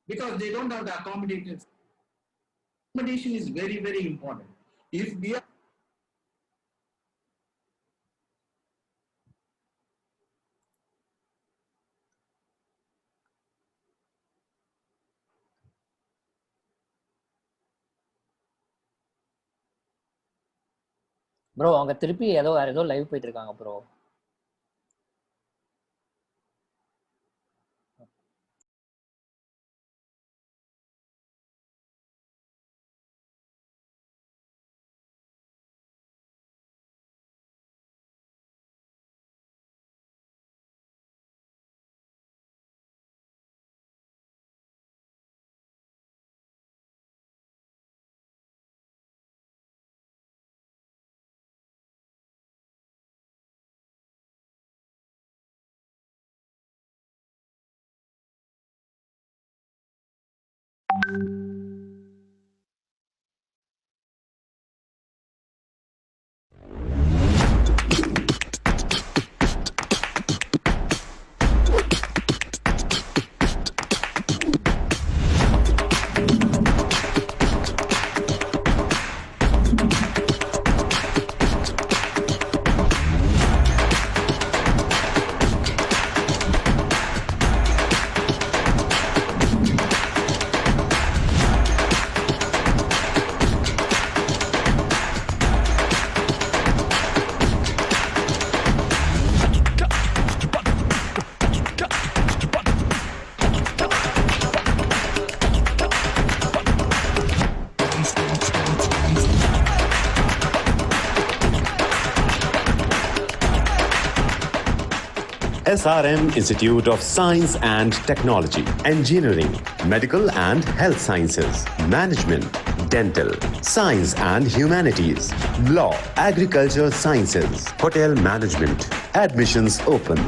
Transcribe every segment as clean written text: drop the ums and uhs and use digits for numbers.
because they don't have the accommodations. Accommodation is very, very important. If we are bro அவங்க திருப்பி வேற ஏதோ live போயிட்டு இருக்காங்க bro. SRM Institute of Science and Technology, Engineering, Medical and Health Sciences, Management, Dental, Science and Humanities, Law, Agriculture Sciences, Hotel Management. Admissions open.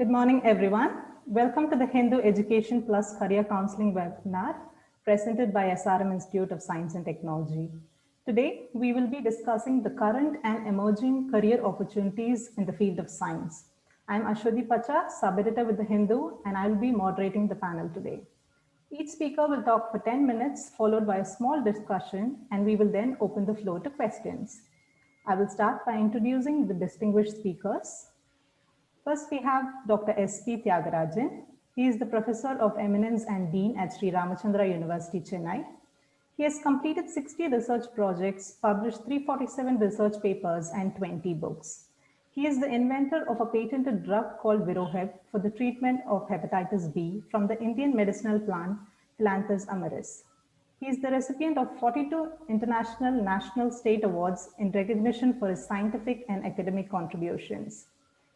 Good morning, everyone. Welcome to the Hindu EducationPlus Career Counselling webinar presented by SRM Institute of Science and Technology. Today, we will be discussing the current and emerging career opportunities in the field of science. I'm Ashwati Pacha, sub-editor with the Hindu, and I will be moderating the panel today. Each speaker will talk for 10 minutes, followed by a small discussion, and we will then open the floor to questions. I will start by introducing the distinguished speakers. First, we have Dr. S.P. Tyagarajan. He is the Professor of Eminence and Dean at Sri Ramachandra University, Chennai. He has completed 60 research projects, published 347 research papers, and 20 books. He is the inventor of a patented drug called Viroheb for the treatment of hepatitis B from the Indian medicinal plant Philanthus amaris. He is the recipient of 42 international, national, state awards in recognition for his scientific and academic contributions.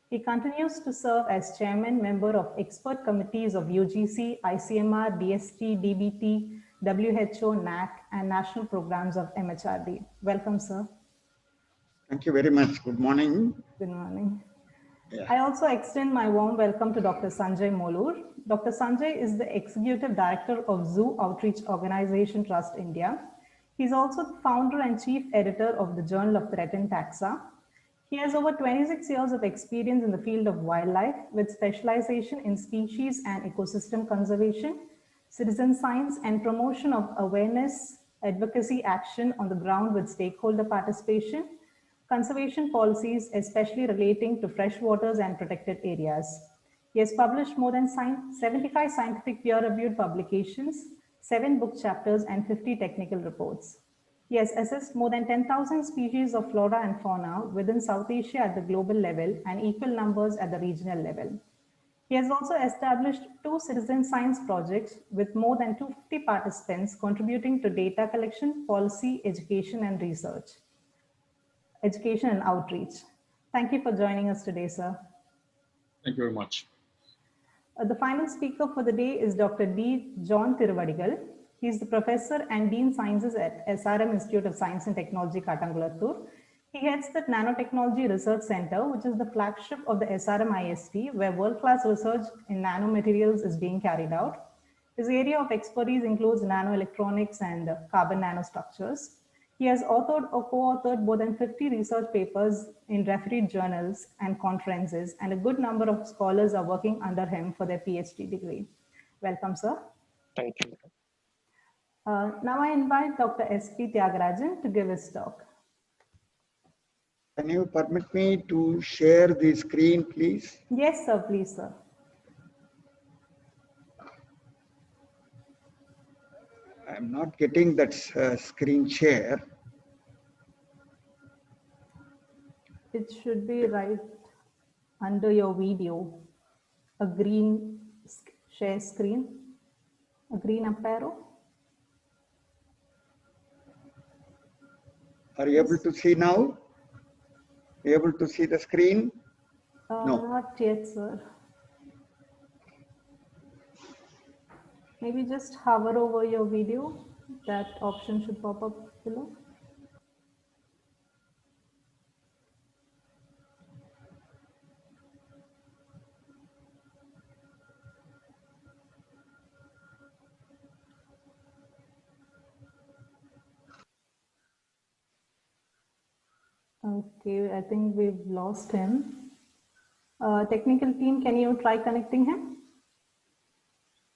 He continues to serve as chairman member of expert committees of UGC, ICMR, DST, DBT, WHO, NAC, and national programs of MHRD. Welcome, sir. Thank you very much. Good morning. Good morning. Yeah. I also extend my warm welcome to Dr. Sanjay Molur. Dr. Sanjay is the Executive Director of Zoo Outreach Organization Trust India. He's also the founder and chief editor of the Journal of Threatened Taxa. He has over 26 years of experience in the field of wildlife with specialization in species and ecosystem conservation, citizen science, and promotion of awareness, advocacy action on the ground with stakeholder participation, conservation policies, especially relating to freshwaters and protected areas. He has published more than 75 scientific peer-reviewed publications, 7 book chapters, and 50 technical reports. He has assessed more than 10,000 species of flora and fauna within South Asia at the global level and equal numbers at the regional level. He has also established 2 citizen science projects with more than 250 participants contributing to data collection, policy, education, and research. Education and outreach. Thank you for joining us today, sir. Thank you very much. The final speaker for the day is Dr. D. John Tiruvadigal. He is the Professor and Dean Sciences at SRM Institute of Science and Technology, Katangulattur. He heads the Nanotechnology Research Center, which is the flagship of the SRM IST, where world-class research in nanomaterials is being carried out. His area of expertise includes nanoelectronics and carbon nanostructures. He has authored or co-authored more than 50 research papers in refereed journals and conferences, and a good number of scholars are working under him for their PhD degree. Welcome, sir. Thank you. Now I invite Dr. S.P. Tyagarajan to give his talk. Can you permit me to share the screen, please? Yes, sir. Please, sir. I'm not getting that screen share. It should be right under your video, a green share screen, a green up arrow. Are you able to see now? Are you able to see the screen? No. Not yet, sir. Maybe just hover over your video. That option should pop up below. Okay, I think we've lost him. Technical team, can you try connecting him?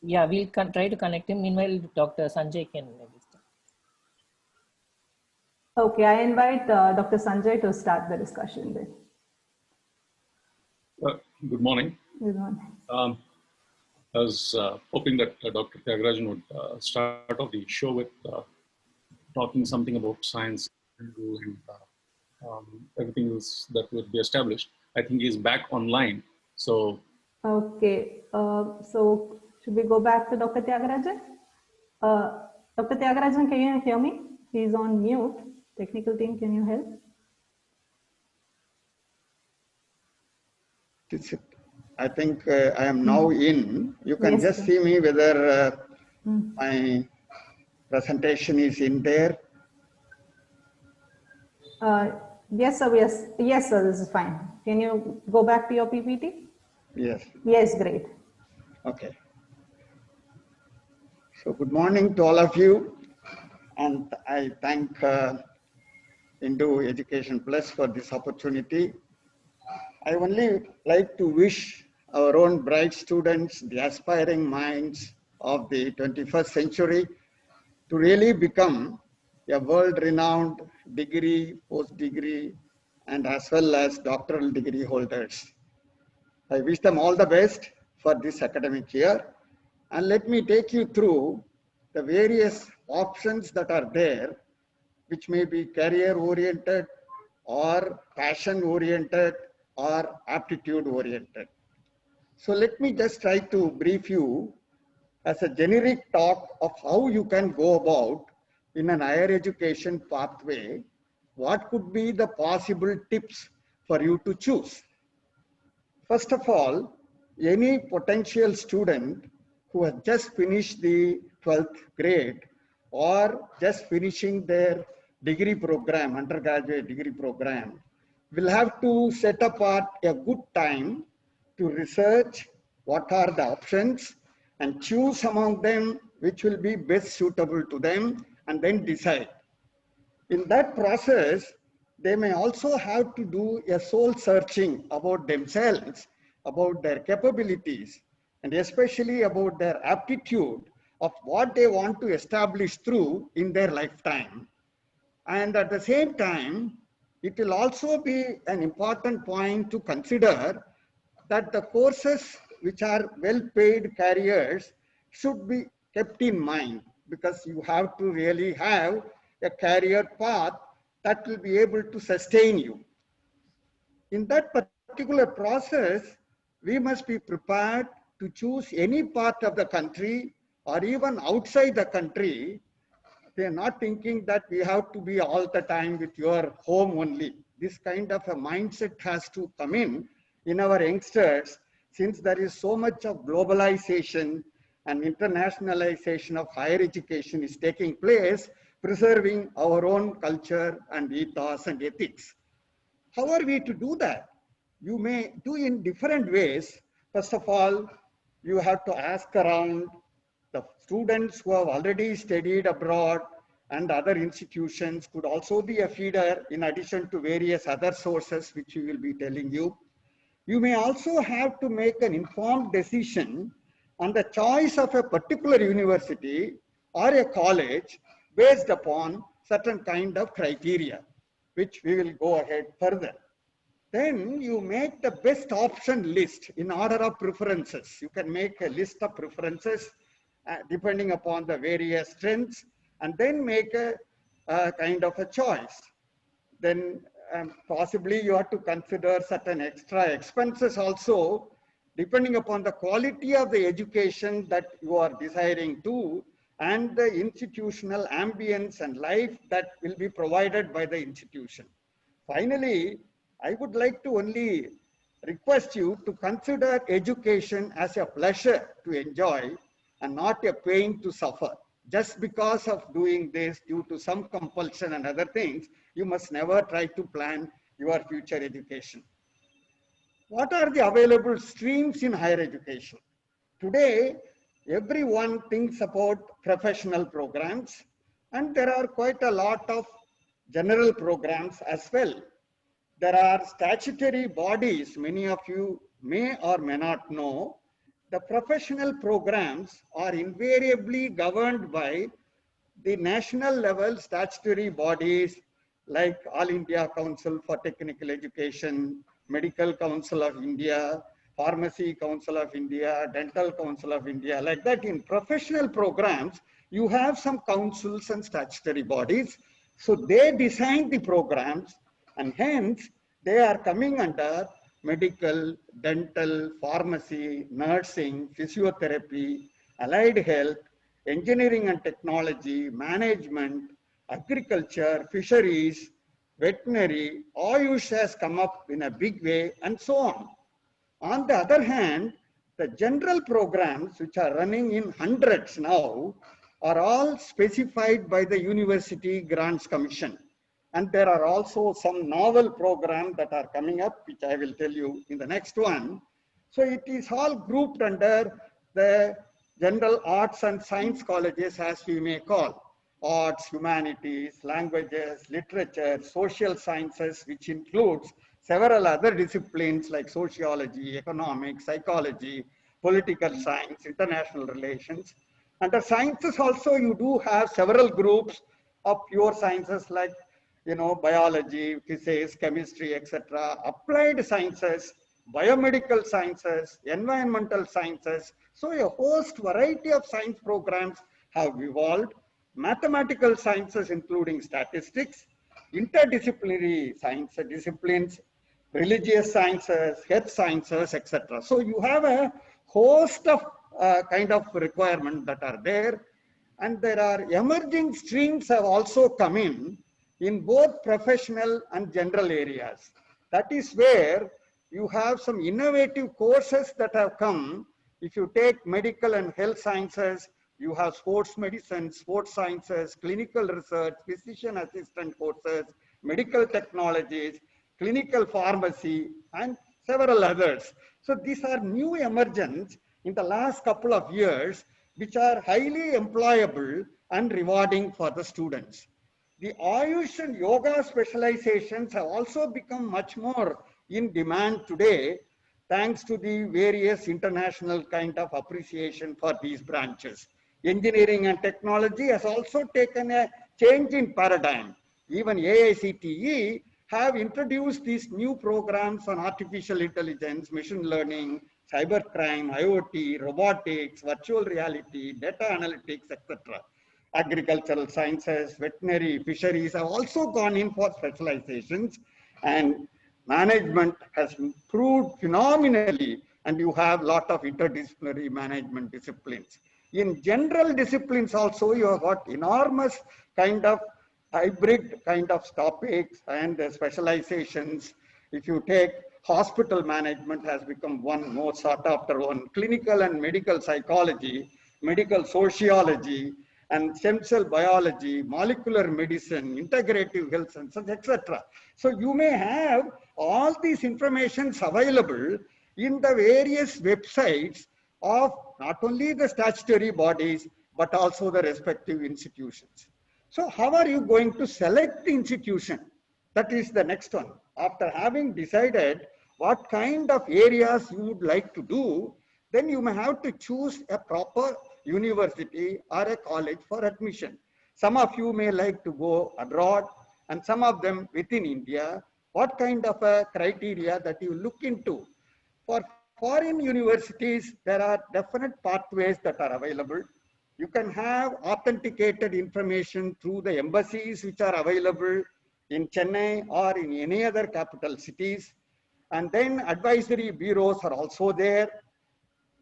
Yeah, we'll try to connect him. Meanwhile, Dr. Sanjay can maybe start. Okay, I invite Dr. Sanjay to start the discussion then. Good morning. Good morning. I was hoping that Dr. Tyagarajan would start off the show with talking something about science and everything else that would be established. I think he's back online. So. Okay, so should we go back to Dr. Tyagarajan? Dr. Tyagarajan, can you hear me? He's on mute. Technical team, can you help? I think I am now in. You can Yes, just sir. see me whether my presentation is in there. Yes, sir. Yes, sir. This is fine. Can you go back to your PPT? Yes. Yes, great. Okay. So good morning to all of you, and I thank Hindu EducationPlus for this opportunity. I only like to wish our own bright students, the aspiring minds, of the 21st century to really become a world-renowned degree, post-degree, and as well as doctoral degree holders. I wish them all the best for this academic year. And let me take you through the various options that are there, which may be career-oriented or passion-oriented or aptitude-oriented. So let me just try to brief you as a generic talk of how you can go about in an higher education pathway, what could be the possible tips for you to choose. First of all, any potential student who has just finished the 12th grade or just finishing their degree program, undergraduate degree program, will have to set apart a good time to research what are the options and choose among them which will be best suitable to them and then decide. In that process, they may also have to do a soul searching about themselves, about their capabilities, and especially about their aptitude of what they want to establish through in their lifetime. And at the same time, it will also be an important point to consider that the courses which are well-paid careers should be kept in mind, because you have to really have a career path that will be able to sustain you. In that particular process, we must be prepared to choose any part of the country or even outside the country. They are not thinking that we have to be all the time with your home only. This kind of a mindset has to come in our youngsters, since there is so much of globalization and internationalization of higher education is taking place, preserving our own culture and ethos and ethics. How are we to do that? You may do in different ways. First of all, you have to ask around the students who have already studied abroad, and other institutions could also be a feeder in addition to various other sources which we will be telling you. You may also have to make an informed decision on the choice of a particular university or a college based upon certain kind of criteria, which we will go ahead further. Then you make the best option list in order of preferences. You can make a list of preferences depending upon the various strengths, and then make a kind of a choice. Then possibly you have to consider certain extra expenses also, depending upon the quality of the education that you are desiring to, and the institutional ambience and life that will be provided by the institution. Finally, I would like to only request you to consider education as a pleasure to enjoy and not a pain to suffer. Just because of doing this due to some compulsion and other things, you must never try to plan your future education. What are the available streams in higher education? Today, everyone thinks about professional programs, and there are quite a lot of general programs as well. There are statutory bodies, many of you may or may not know. The professional programs are invariably governed by the national level statutory bodies like All India Council for Technical Education, Medical Council of India, Pharmacy Council of India, Dental Council of India. Like that, in professional programs, you have some councils and statutory bodies. So they design the programs, and hence they are coming under medical, dental, pharmacy, nursing, physiotherapy, allied health, engineering and technology, management, agriculture, fisheries, veterinary. Ayush has come up in a big way, and so on. On the other hand, the general programs, which are running in hundreds now, are all specified by the University Grants Commission. And there are also some novel programs that are coming up, which I will tell you in the next one. So it is all grouped under the general arts and science colleges, as we may call. Arts, humanities, languages, literature, social sciences, which includes several other disciplines like sociology, economics, psychology, political science, international relations. Under sciences also, you do have several groups of pure sciences like, biology, physics, chemistry, etc. Applied sciences, biomedical sciences, environmental sciences. So a host variety of science programs have evolved. Mathematical sciences, including statistics, interdisciplinary science disciplines, religious sciences, health sciences, etc. So you have a host of kind of requirements that are there, and there are emerging streams have also come in both professional and general areas. That is where you have some innovative courses that have come. If you take medical and health sciences, you have sports medicine, sports sciences, clinical research, physician assistant courses, medical technologies, clinical pharmacy, and several others. So these are new emergence in the last couple of years, which are highly employable and rewarding for the students. The Ayush and yoga specializations have also become much more in demand today, thanks to the various international kind of appreciation for these branches. Engineering and technology has also taken a change in paradigm. Even AICTE have introduced these new programs on artificial intelligence, machine learning, cybercrime, IoT, robotics, virtual reality, data analytics, etc. Agricultural sciences, veterinary, fisheries have also gone in for specializations, and management has improved phenomenally, and you have a lot of interdisciplinary management disciplines. In general disciplines also, you have got enormous kind of hybrid kind of topics and specializations. If you take hospital management has become one more sought after one, clinical and medical psychology, medical sociology, and stem cell biology, molecular medicine, integrative health sciences, etc. So you may have all these informations available in the various websites of not only the statutory bodies, but also the respective institutions. So how are you going to select the institution? That is the next one. After having decided what kind of areas you would like to do, then you may have to choose a proper university or a college for admission. Some of you may like to go abroad, and some of them within India. What kind of a criteria that you look into? For foreign universities, there are definite pathways that are available. You can have authenticated information through the embassies which are available in Chennai or in any other capital cities. And then advisory bureaus are also there.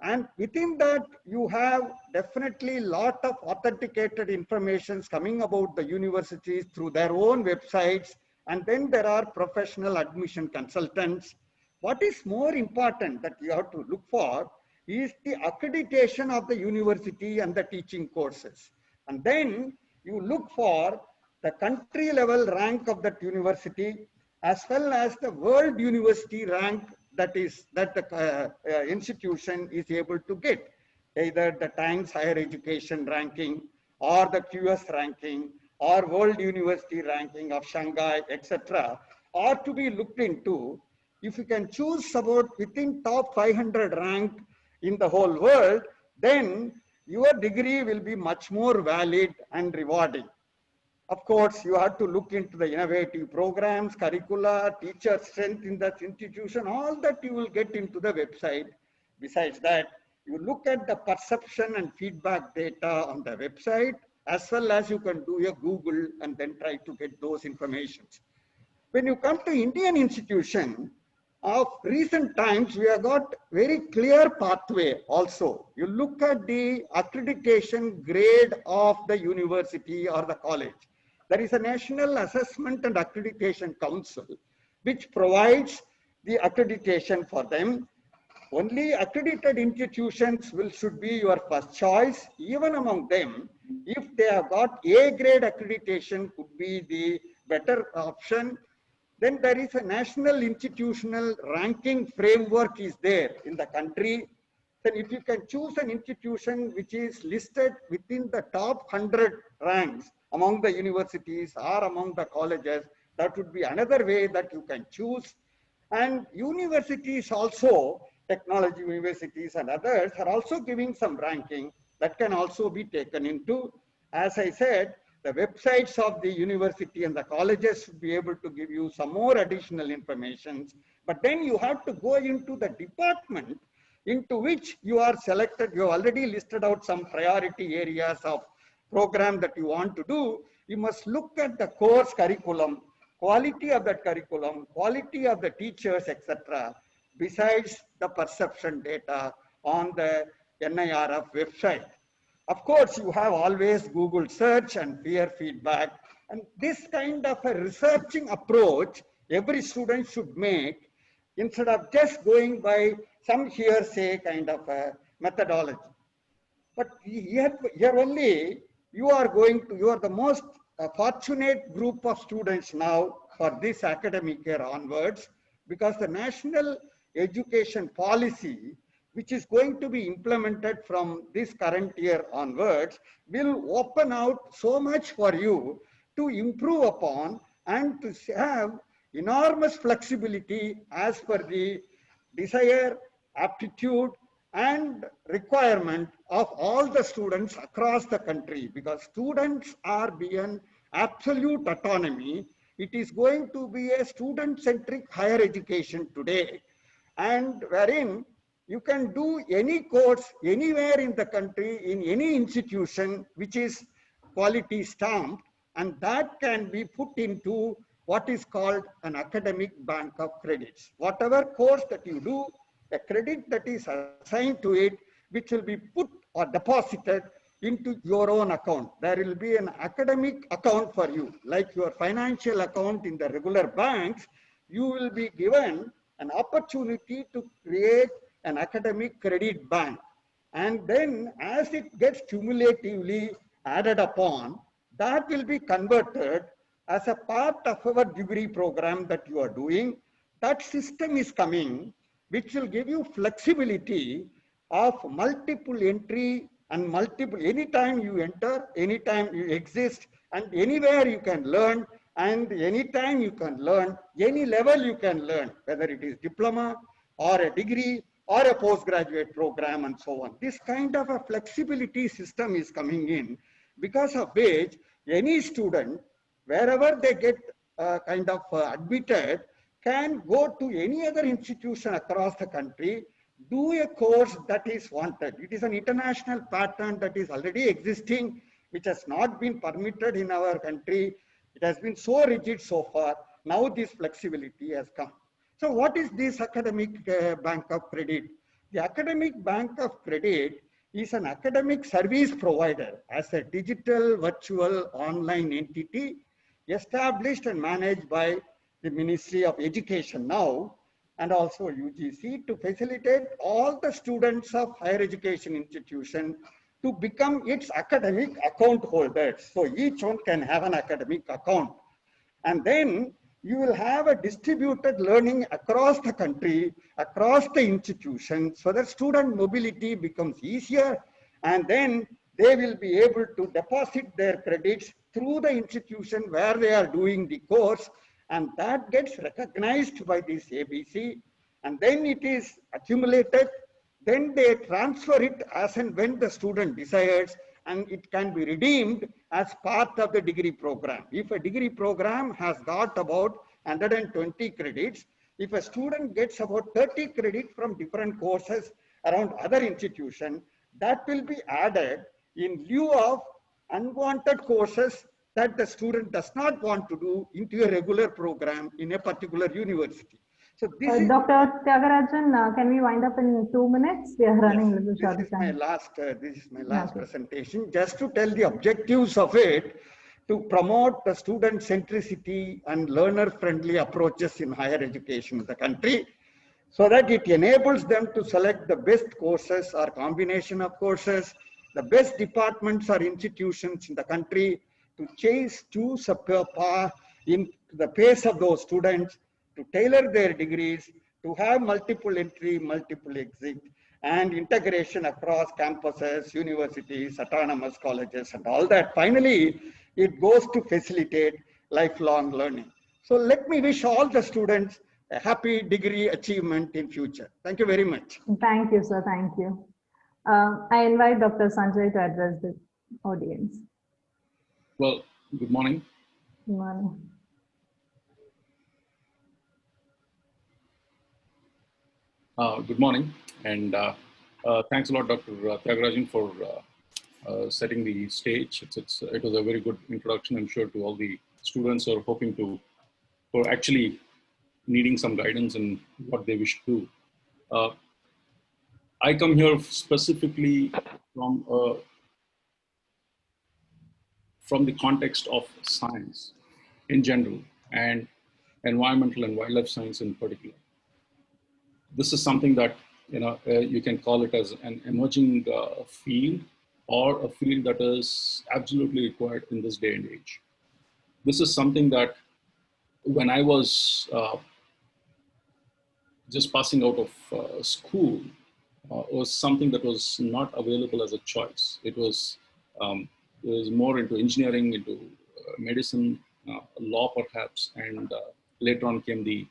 And within that, you have definitely a lot of authenticated information coming about the universities through their own websites. And then there are professional admission consultants. What is more important that you have to look for is the accreditation of the university and the teaching courses. And then you look for the country level rank of that university, as well as the world university rank that the institution is able to get, either the Times Higher Education ranking or the QS ranking or World University ranking of Shanghai, etc., are to be looked into. If you can choose about within top 500 rank in the whole world, then your degree will be much more valid and rewarding. Of course, you have to look into the innovative programs, curricula, teacher strength in that institution, all that you will get into the website. Besides that, you look at the perception and feedback data on the website, as well as you can do a Google and then try to get those informations. When you come to Indian institution, of recent times, we have got very clear pathway also. You look at the accreditation grade of the university or the college. There is a National Assessment and Accreditation Council, which provides the accreditation for them. Only accredited institutions should be your first choice. Even among them, if they have got A grade accreditation, could be the better option. Then there is a national institutional ranking framework is there in the country. Then if you can choose an institution which is listed within the top 100 ranks among the universities or among the colleges, that would be another way that you can choose. And universities also, technology universities and others are also giving some ranking. that can also be taken into. As I said, the websites of the university and the colleges should be able to give you some more additional information, but then you have to go into the department into which you are selected. You already listed out some priority areas of program that you want to do. You must look at the course curriculum, quality of that curriculum, quality of the teachers, etc., besides the perception data on the NIRF website. Of course, you have always Google search and peer feedback. And this kind of a researching approach, every student should make instead of just going by some hearsay kind of a methodology. But here only, you are the most fortunate group of students now for this academic year onwards, because the national education policy, which is going to be implemented from this current year onwards, will open out so much for you to improve upon and to have enormous flexibility as per the desire, aptitude, and requirement of all the students across the country, because students are beyond absolute autonomy. It is going to be a student-centric higher education today, and wherein you can do any course anywhere in the country, in any institution which is quality stamped, and that can be put into what is called an academic bank of credits. Whatever course that you do, a credit that is assigned to it, which will be put or deposited into your own account. There will be an academic account for you, like your financial account in the regular banks. You will be given an opportunity to create an academic credit bank. And then as it gets cumulatively added upon, that will be converted as a part of our degree program that you are doing. That system is coming, which will give you flexibility of multiple entry and multiple, anytime you enter, anytime you exist, and anywhere you can learn, and anytime you can learn, any level you can learn, whether it is diploma or a degree or a postgraduate program and so on. This kind of a flexibility system is coming in, because of which any student, wherever they get admitted, can go to any other institution across the country, do a course that is wanted. It is an international pattern that is already existing, which has not been permitted in our country. It has been so rigid so far. Now this flexibility has come. So what is this academic bank of credit? The academic bank of credit is an academic service provider as a digital, virtual, online entity established and managed by the Ministry of Education now, and also UGC, to facilitate all the students of higher education institution to become its academic account holders. So each one can have an academic account. And then you will have a distributed learning across the country, across the institution, so that student mobility becomes easier, and then they will be able to deposit their credits through the institution where they are doing the course, and that gets recognized by this ABC, and then it is accumulated. Then they transfer it as and when the student desires, and it can be redeemed as part of the degree program. If a degree program has got about 120 credits, if a student gets about 30 credits from different courses around other institutions, that will be added in lieu of unwanted courses that the student does not want to do into a regular program in a particular university. So this is Dr. Tyagarajan, can we wind up in 2 minutes? We are running a little short of time. This is my last presentation, just to tell the objectives of it, to promote the student centricity and learner friendly approaches in higher education in the country, so that it enables them to select the best courses or combination of courses, the best departments or institutions in the country, to choose in the pace of those students, to tailor their degrees, to have multiple entry, multiple exit, and integration across campuses, universities, autonomous colleges, and all that. Finally, it goes to facilitate lifelong learning. So let me wish all the students a happy degree achievement in future. Thank you very much. Thank you, sir. Thank you. I invite Dr. Sanjay to address the audience. Well, good morning. Good morning. Good morning, and thanks a lot, Dr. Tyagarajan, for setting the stage. It was a very good introduction, I'm sure, to all the students who are hoping to, for actually needing some guidance in what they wish to do. I come here specifically from the context of science in general and environmental and wildlife science in particular. This is something that you can call it as an emerging field or a field that is absolutely required in this day and age. This is something that when I was just passing out of school was something that was not available as a choice. It was more into engineering, into medicine, law perhaps, and later on came the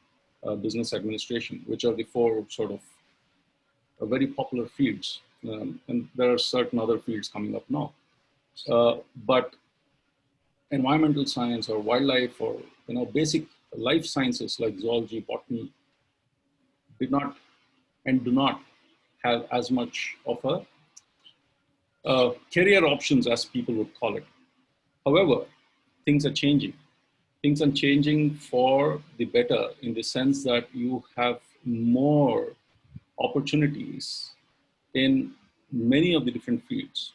business administration, which are the four sort of very popular fields. And there are certain other fields coming up now. But environmental science or wildlife or basic life sciences like zoology, botany did not and do not have as much of a career options as people would call it. However, things are changing. Things are changing for the better in the sense that you have more opportunities in many of the different fields.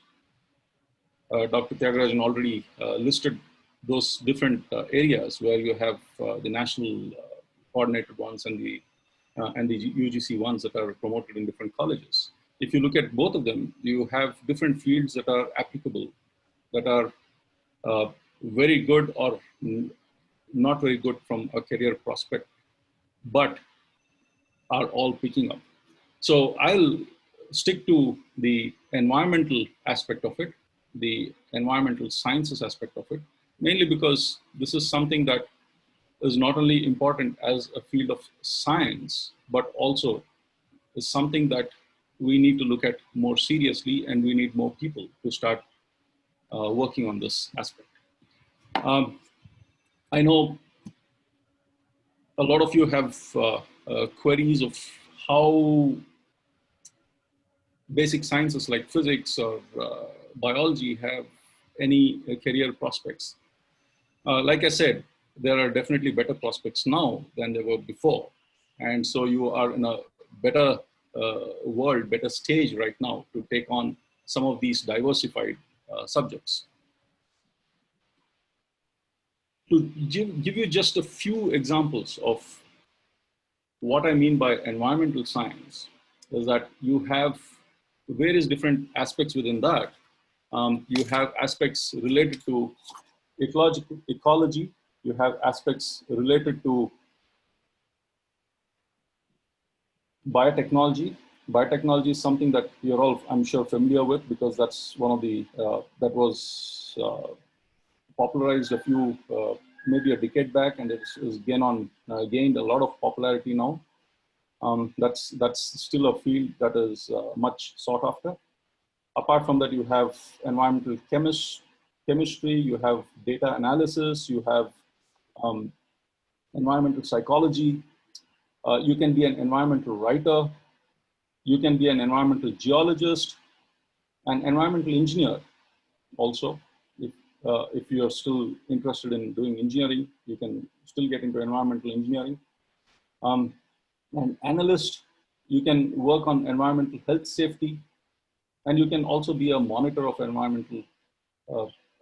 Dr. Tyagarajan already listed those different areas where you have the national coordinated ones and the UGC ones that are promoted in different colleges. If you look at both of them, you have different fields that are applicable, that are very good or not very good from a career prospect, but are all picking up. So I'll stick to the environmental aspect of it, the environmental sciences aspect of it, mainly because this is something that is not only important as a field of science, but also is something that we need to look at more seriously, and we need more people to start working on this aspect. I know a lot of you have queries of how basic sciences like physics or biology have any career prospects. Like I said, there are definitely better prospects now than there were before. And so you are in a better world, better stage right now to take on some of these diversified subjects. To give you just a few examples of what I mean by environmental science is that you have various different aspects within that. You have aspects related to ecology, you have aspects related to biotechnology. Biotechnology is something that you're all, I'm sure, familiar with, because that's one of the, that was popularized a few, maybe a decade back, and it's gained a lot of popularity now. That's still a field that is much sought after. Apart from that, you have environmental chemistry, you have data analysis, you have environmental psychology. You can be an environmental writer. You can be an environmental geologist, an environmental engineer also. If you're still interested in doing engineering, you can still get into environmental engineering. An analyst, you can work on environmental health safety, and you can also be a monitor of environmental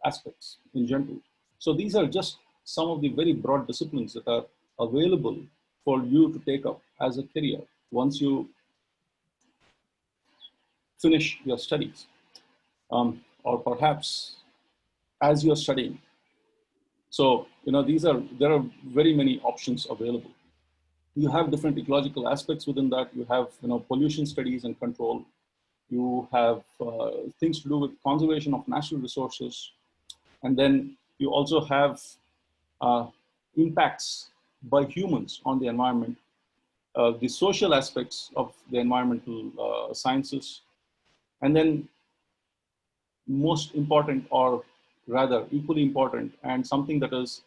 aspects in general. So these are just some of the very broad disciplines that are available for you to take up as a career once you finish your studies, or perhaps as you're studying. So, there are very many options available. You have different ecological aspects within that. You have, pollution studies and control. You have things to do with conservation of natural resources. And then you also have impacts by humans on the environment, the social aspects of the environmental sciences, And then most important, or rather equally important, and something that is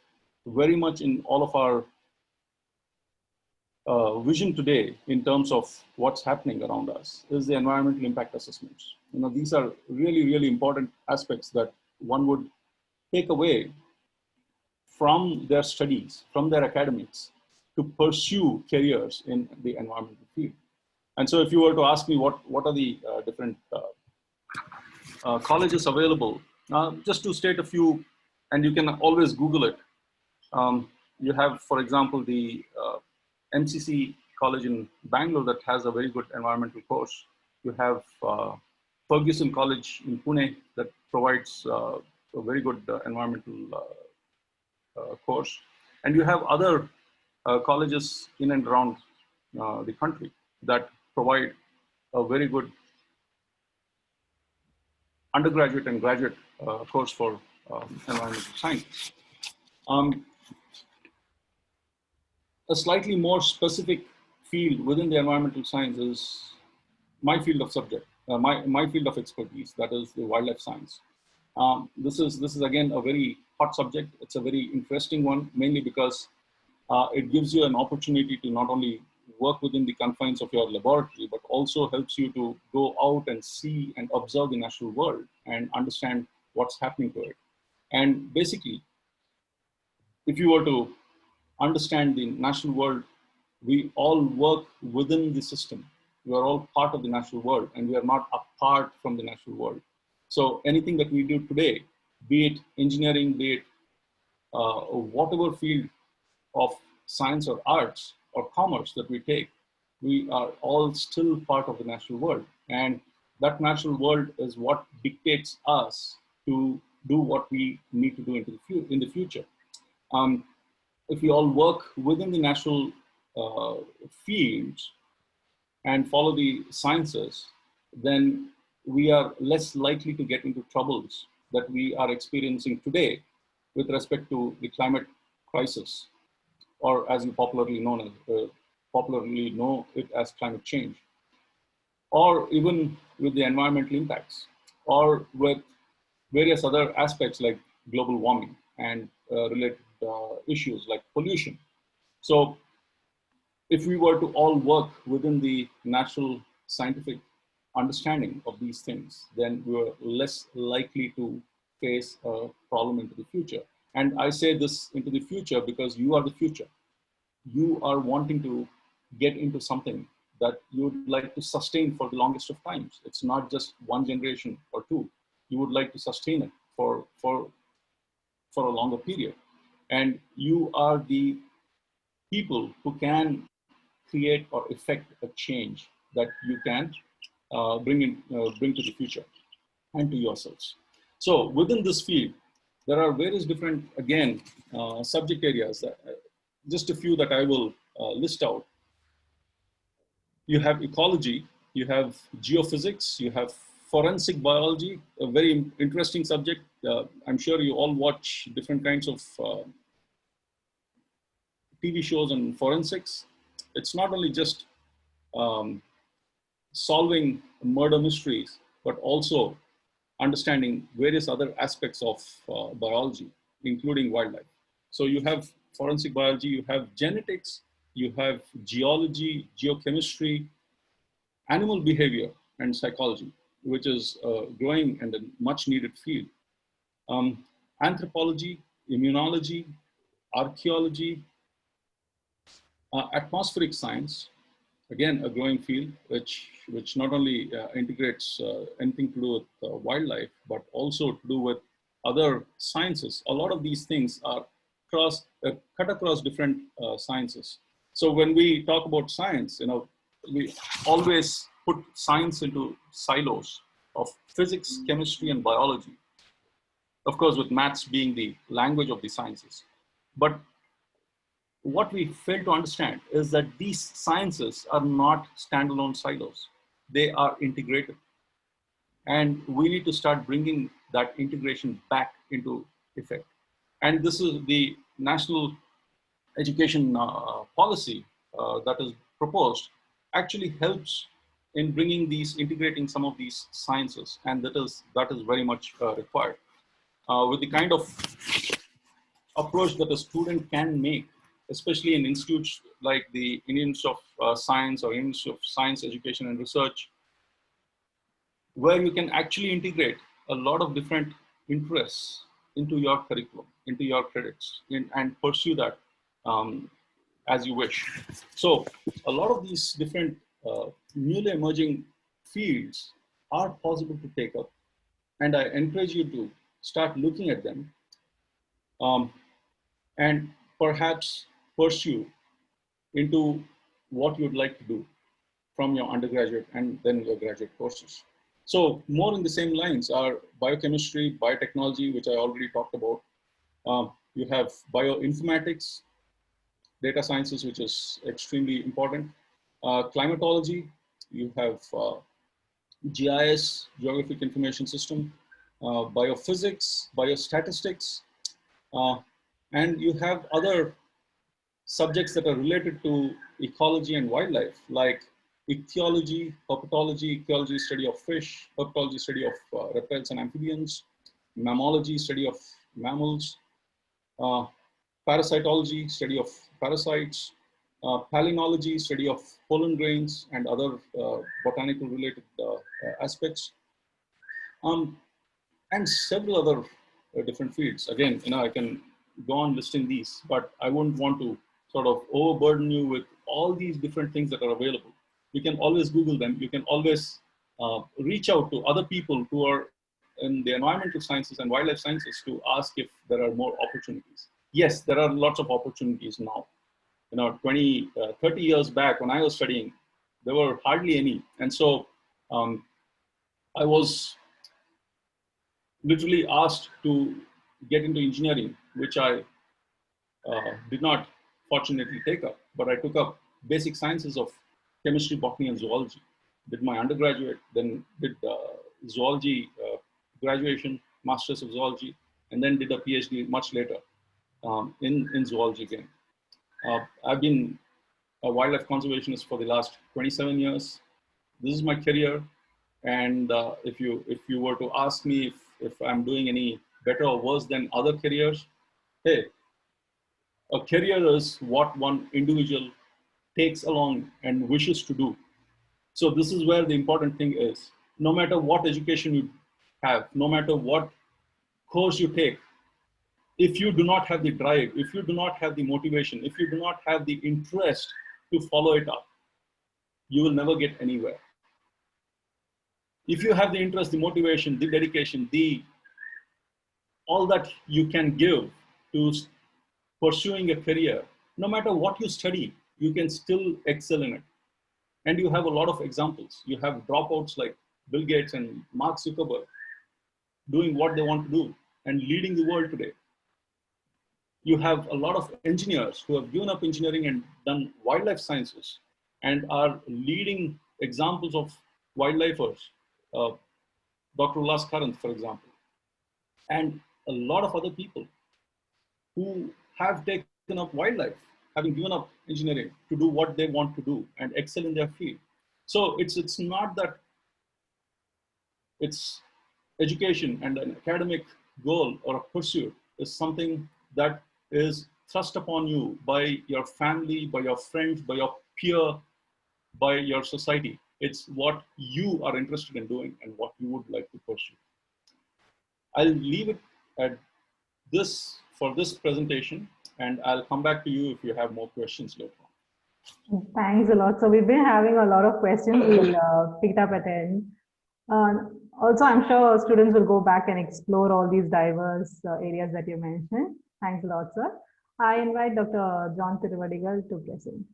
very much in all of our vision today in terms of what's happening around us, is the environmental impact assessments. These are really, really important aspects that one would take away from their studies, from their academics, to pursue careers in the environmental field. And so if you were to ask me what are the different colleges available, just to state a few, and you can always Google it. You have, for example, the MCC college in Bangalore that has a very good environmental course. You have Ferguson College in Pune that provides a very good environmental course. And you have other colleges in and around the country that provide a very good undergraduate and graduate course for environmental science. A slightly more specific field within the environmental science is my field of subject, my field of expertise, that is the wildlife science. This is again a very hot subject. It's a very interesting one, mainly because it gives you an opportunity to not only work within the confines of your laboratory, but also helps you to go out and see and observe the natural world and understand what's happening to it. And basically, if you were to understand the natural world, we all work within the system. We are all part of the natural world, and we are not apart from the natural world. So anything that we do today, be it engineering, be it whatever field of science or arts or commerce that we take, we are all still part of the natural world. And that natural world is what dictates us to do what we need to do in the future. If we all work within the natural fields and follow the sciences, then we are less likely to get into troubles that we are experiencing today with respect to the climate crisis, or as you popularly know it as climate change, or even with the environmental impacts, or with various other aspects like global warming and related issues like pollution. So if we were to all work within the natural scientific understanding of these things, then we are less likely to face a problem into the future. And I say this into the future because you are the future. You are wanting to get into something that you would like to sustain for the longest of times. It's not just one generation or two. You would like to sustain it for a longer period. And you are the people who can create or effect a change that you can bring to the future and to yourselves. So within this field, there are various different, again, subject areas, just a few that I will list out. You have ecology, you have geophysics, you have forensic biology, a very interesting subject. I'm sure you all watch different kinds of TV shows on forensics. It's not only just solving murder mysteries, but also understanding various other aspects of biology, including wildlife. So you have forensic biology, you have genetics, you have geology, geochemistry, animal behavior, and psychology, which is growing and a much needed field. Anthropology, immunology, archaeology, atmospheric science, again, a growing field, which not only integrates anything to do with wildlife, but also to do with other sciences. A lot of these things are cut across different sciences. So when we talk about science, we always put science into silos of physics, chemistry, and biology. Of course, with maths being the language of the sciences. But what we fail to understand is that these sciences are not standalone silos. They are integrated. And we need to start bringing that integration back into effect. And this is the national education policy that is proposed, actually helps in bringing these, integrating some of these sciences, and that is very much required. With the kind of approach that a student can make, especially in institutes like the Indian Institute of Science or Indian Institute of Science Education and Research, where you can actually integrate a lot of different interests into your curriculum, into your credits, and pursue that as you wish. So a lot of these different newly emerging fields are possible to take up, and I encourage you to start looking at them and perhaps pursue into what you'd like to do from your undergraduate and then your graduate courses. So more in the same lines are biochemistry, biotechnology, which I already talked about. You have bioinformatics, data sciences, which is extremely important. Climatology, you have GIS, Geographic Information System, biophysics, biostatistics, and you have other subjects that are related to ecology and wildlife, like ichthyology, herpetology, ichthyology, study of fish, herpetology, study of reptiles and amphibians, mammalogy, study of mammals, parasitology, study of parasites, palynology, study of pollen grains and other botanical related aspects, and several other different fields. Again, I can go on listing these, but I wouldn't want to sort of overburden you with all these different things that are available. You can always Google them. You can always reach out to other people who are in the environmental sciences and wildlife sciences to ask if there are more opportunities. Yes, there are lots of opportunities now. 30 years back when I was studying, there were hardly any. And so I was literally asked to get into engineering, which I did not fortunately take up, but I took up basic sciences of chemistry, botany, and zoology. Did my undergraduate, then did zoology graduation, masters of zoology, and then did a PhD much later in zoology again. I've been a wildlife conservationist for the last 27 years. This is my career, and if you were to ask me if I'm doing any better or worse than other careers, hey, a career is what one individual takes along and wishes to do. So this is where the important thing is. No matter what education you have, no matter what course you take, if you do not have the drive, if you do not have the motivation, if you do not have the interest to follow it up, you will never get anywhere. If you have the interest, the motivation, the dedication, all that you can give to pursuing a career, no matter what you study, you can still excel in it. And you have a lot of examples. You have dropouts like Bill Gates and Mark Zuckerberg doing what they want to do and leading the world today. You have a lot of engineers who have given up engineering and done wildlife sciences and are leading examples of wildlifers. Dr. Ulas Karanth, for example, and a lot of other people who have taken up wildlife, having given up engineering to do what they want to do and excel in their field. So it's not that it's education and an academic goal or a pursuit is something that is thrust upon you by your family, by your friends, by your peer, by your society. It's what you are interested in doing and what you would like to pursue. I'll leave it at this for this presentation, and I'll come back to you if you have more questions later on. Thanks a lot. So we've been having a lot of questions. We'll pick it up at the end. Also, I'm sure students will go back and explore all these diverse areas that you mentioned. Thanks a lot, sir. I invite Dr. John Tiruvadigal to present.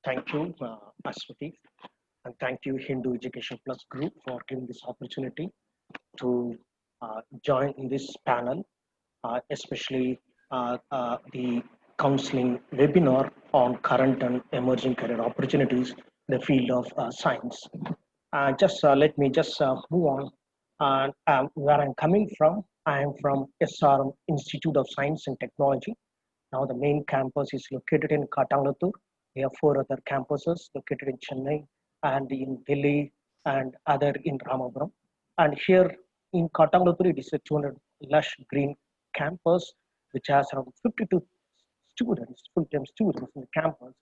Thank you, Ashwati, and thank you, Hindu Education Plus group, for giving this opportunity to join in this panel, especially the counseling webinar on current and emerging career opportunities in the field of science. Let me just move on. Where I'm coming from, I am from SRM Institute of Science and Technology. Now the main campus is located in Katangattur. We have 4 other campuses located in Chennai and in Delhi and other in Ramapuram. And here in Katangattur, it is a 200 lush green campus, which has around 52 students, full-time students in the campus,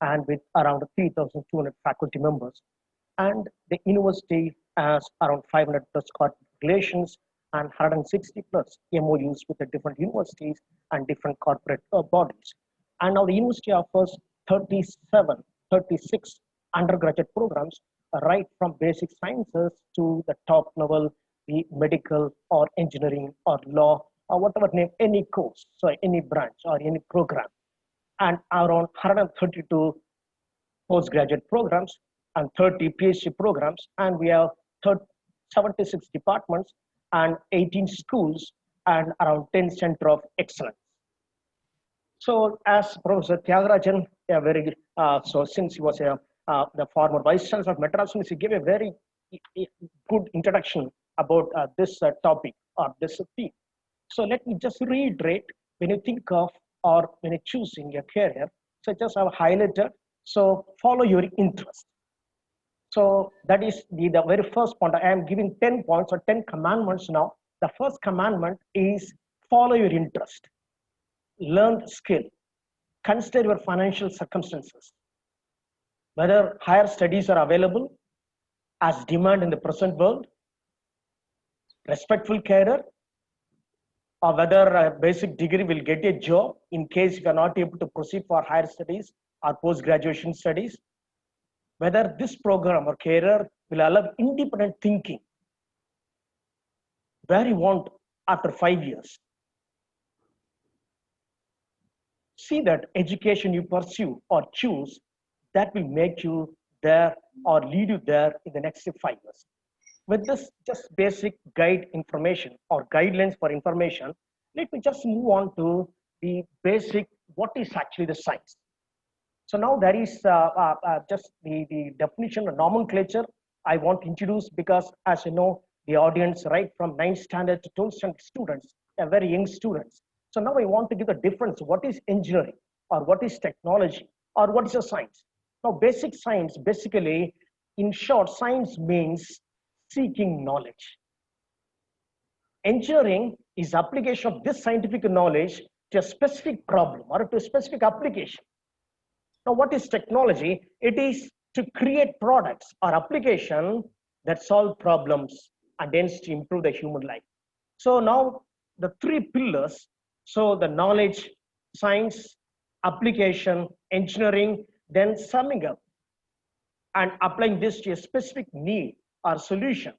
and with around 3,200 faculty members. And the university has around 500 plus corporate relations and 160 plus MOUs with the different universities and different corporate bodies. And now the university offers 36 undergraduate programs, right from basic sciences to the top level, the medical or engineering or law or whatever name, any course, so any branch or any program. And around 132 postgraduate programs and 30 PhD programs, and we have 76 departments and 18 schools and around 10 center of excellence. So as Professor Tyagarajan, since he was the former Vice Chancellor of Madras, he gave a very good introduction about this topic or this theme. So let me just reiterate, when you think of or when you're choosing your career, such as I've highlighted, so follow your interest. So that is the very first point. I am giving 10 points or 10 commandments now. The first commandment is follow your interest. Learn the skill. Consider your financial circumstances. Whether higher studies are available as demand in the present world, respectful career, or whether a basic degree will get a job in case you are not able to proceed for higher studies or post-graduation studies. Whether this program or career will allow independent thinking, where you want after 5 years. See that education you pursue or choose, that will make you there or lead you there in the next 5 years. With this just basic guide information or guidelines for information, let me just move on to the basic, what is actually the science. So now there is just the definition, the nomenclature I want to introduce, because as you know, the audience right from 9th standard to 12th standard students, are very young students. So now I want to give the difference. What is engineering or what is technology or what is a science? Now basic science, basically, in short, science means seeking knowledge. Engineering is application of this scientific knowledge to a specific problem or to a specific application. Now, what is technology? It is to create products or application that solve problems and hence to improve the human life. So now the 3 pillars, so the knowledge, science, application, engineering, then summing up and applying this to a specific need or solution,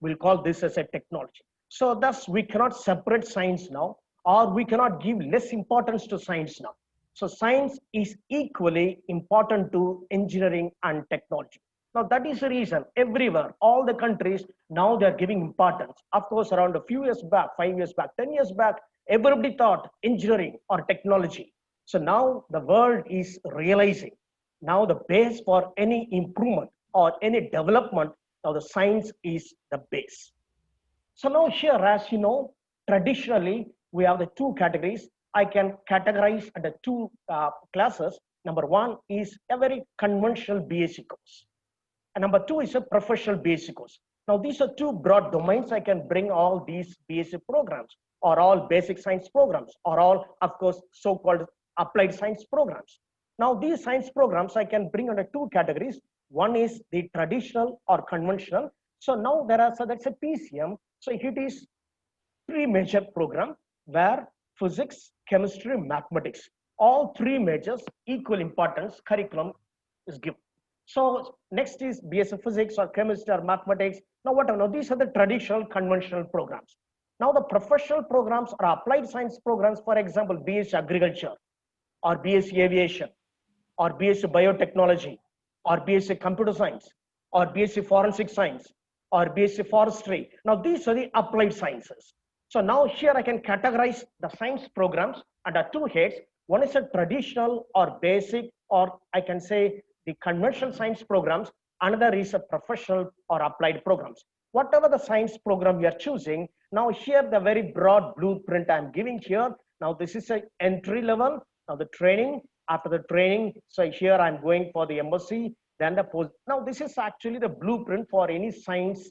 we'll call this as a technology. So thus we cannot separate science now, or we cannot give less importance to science now. So science is equally important to engineering and technology. Now that is the reason everywhere, all the countries, now they're giving importance. Of course, around a few years back, 5 years back, 10 years back, everybody thought engineering or technology. So now the world is realizing, now the base for any improvement or any development, now the science is the base. So now here, as you know, traditionally, we have the 2 categories. I can categorize under 2 classes. Number 1 is a very conventional BSc course. And number 2 is a professional BSc course. Now these are 2 broad domains. I can bring all these BSc programs or all basic science programs or all, of course, so-called applied science programs. Now these science programs I can bring under 2 categories. One is the traditional or conventional. So now that's a PCM. So it is 3 major program where physics, chemistry, mathematics, all 3 majors, equal importance, curriculum is given. So next is BSc physics or chemistry or mathematics. Now whatever, now these are the traditional conventional programs. Now the professional programs or applied science programs, for example, BSc agriculture or BSc aviation or BSc biotechnology or BSc computer science or BSc forensic science or BSc forestry. Now these are the applied sciences. So now here I can categorize the science programs under 2 heads. One is a traditional or basic, or I can say the conventional science programs. Another is a professional or applied programs. Whatever the science program you are choosing, now here the very broad blueprint I'm giving here. Now this is an entry level. Now the training, after the training, so here I'm going for the MSc, then the post. Now this is actually the blueprint for any science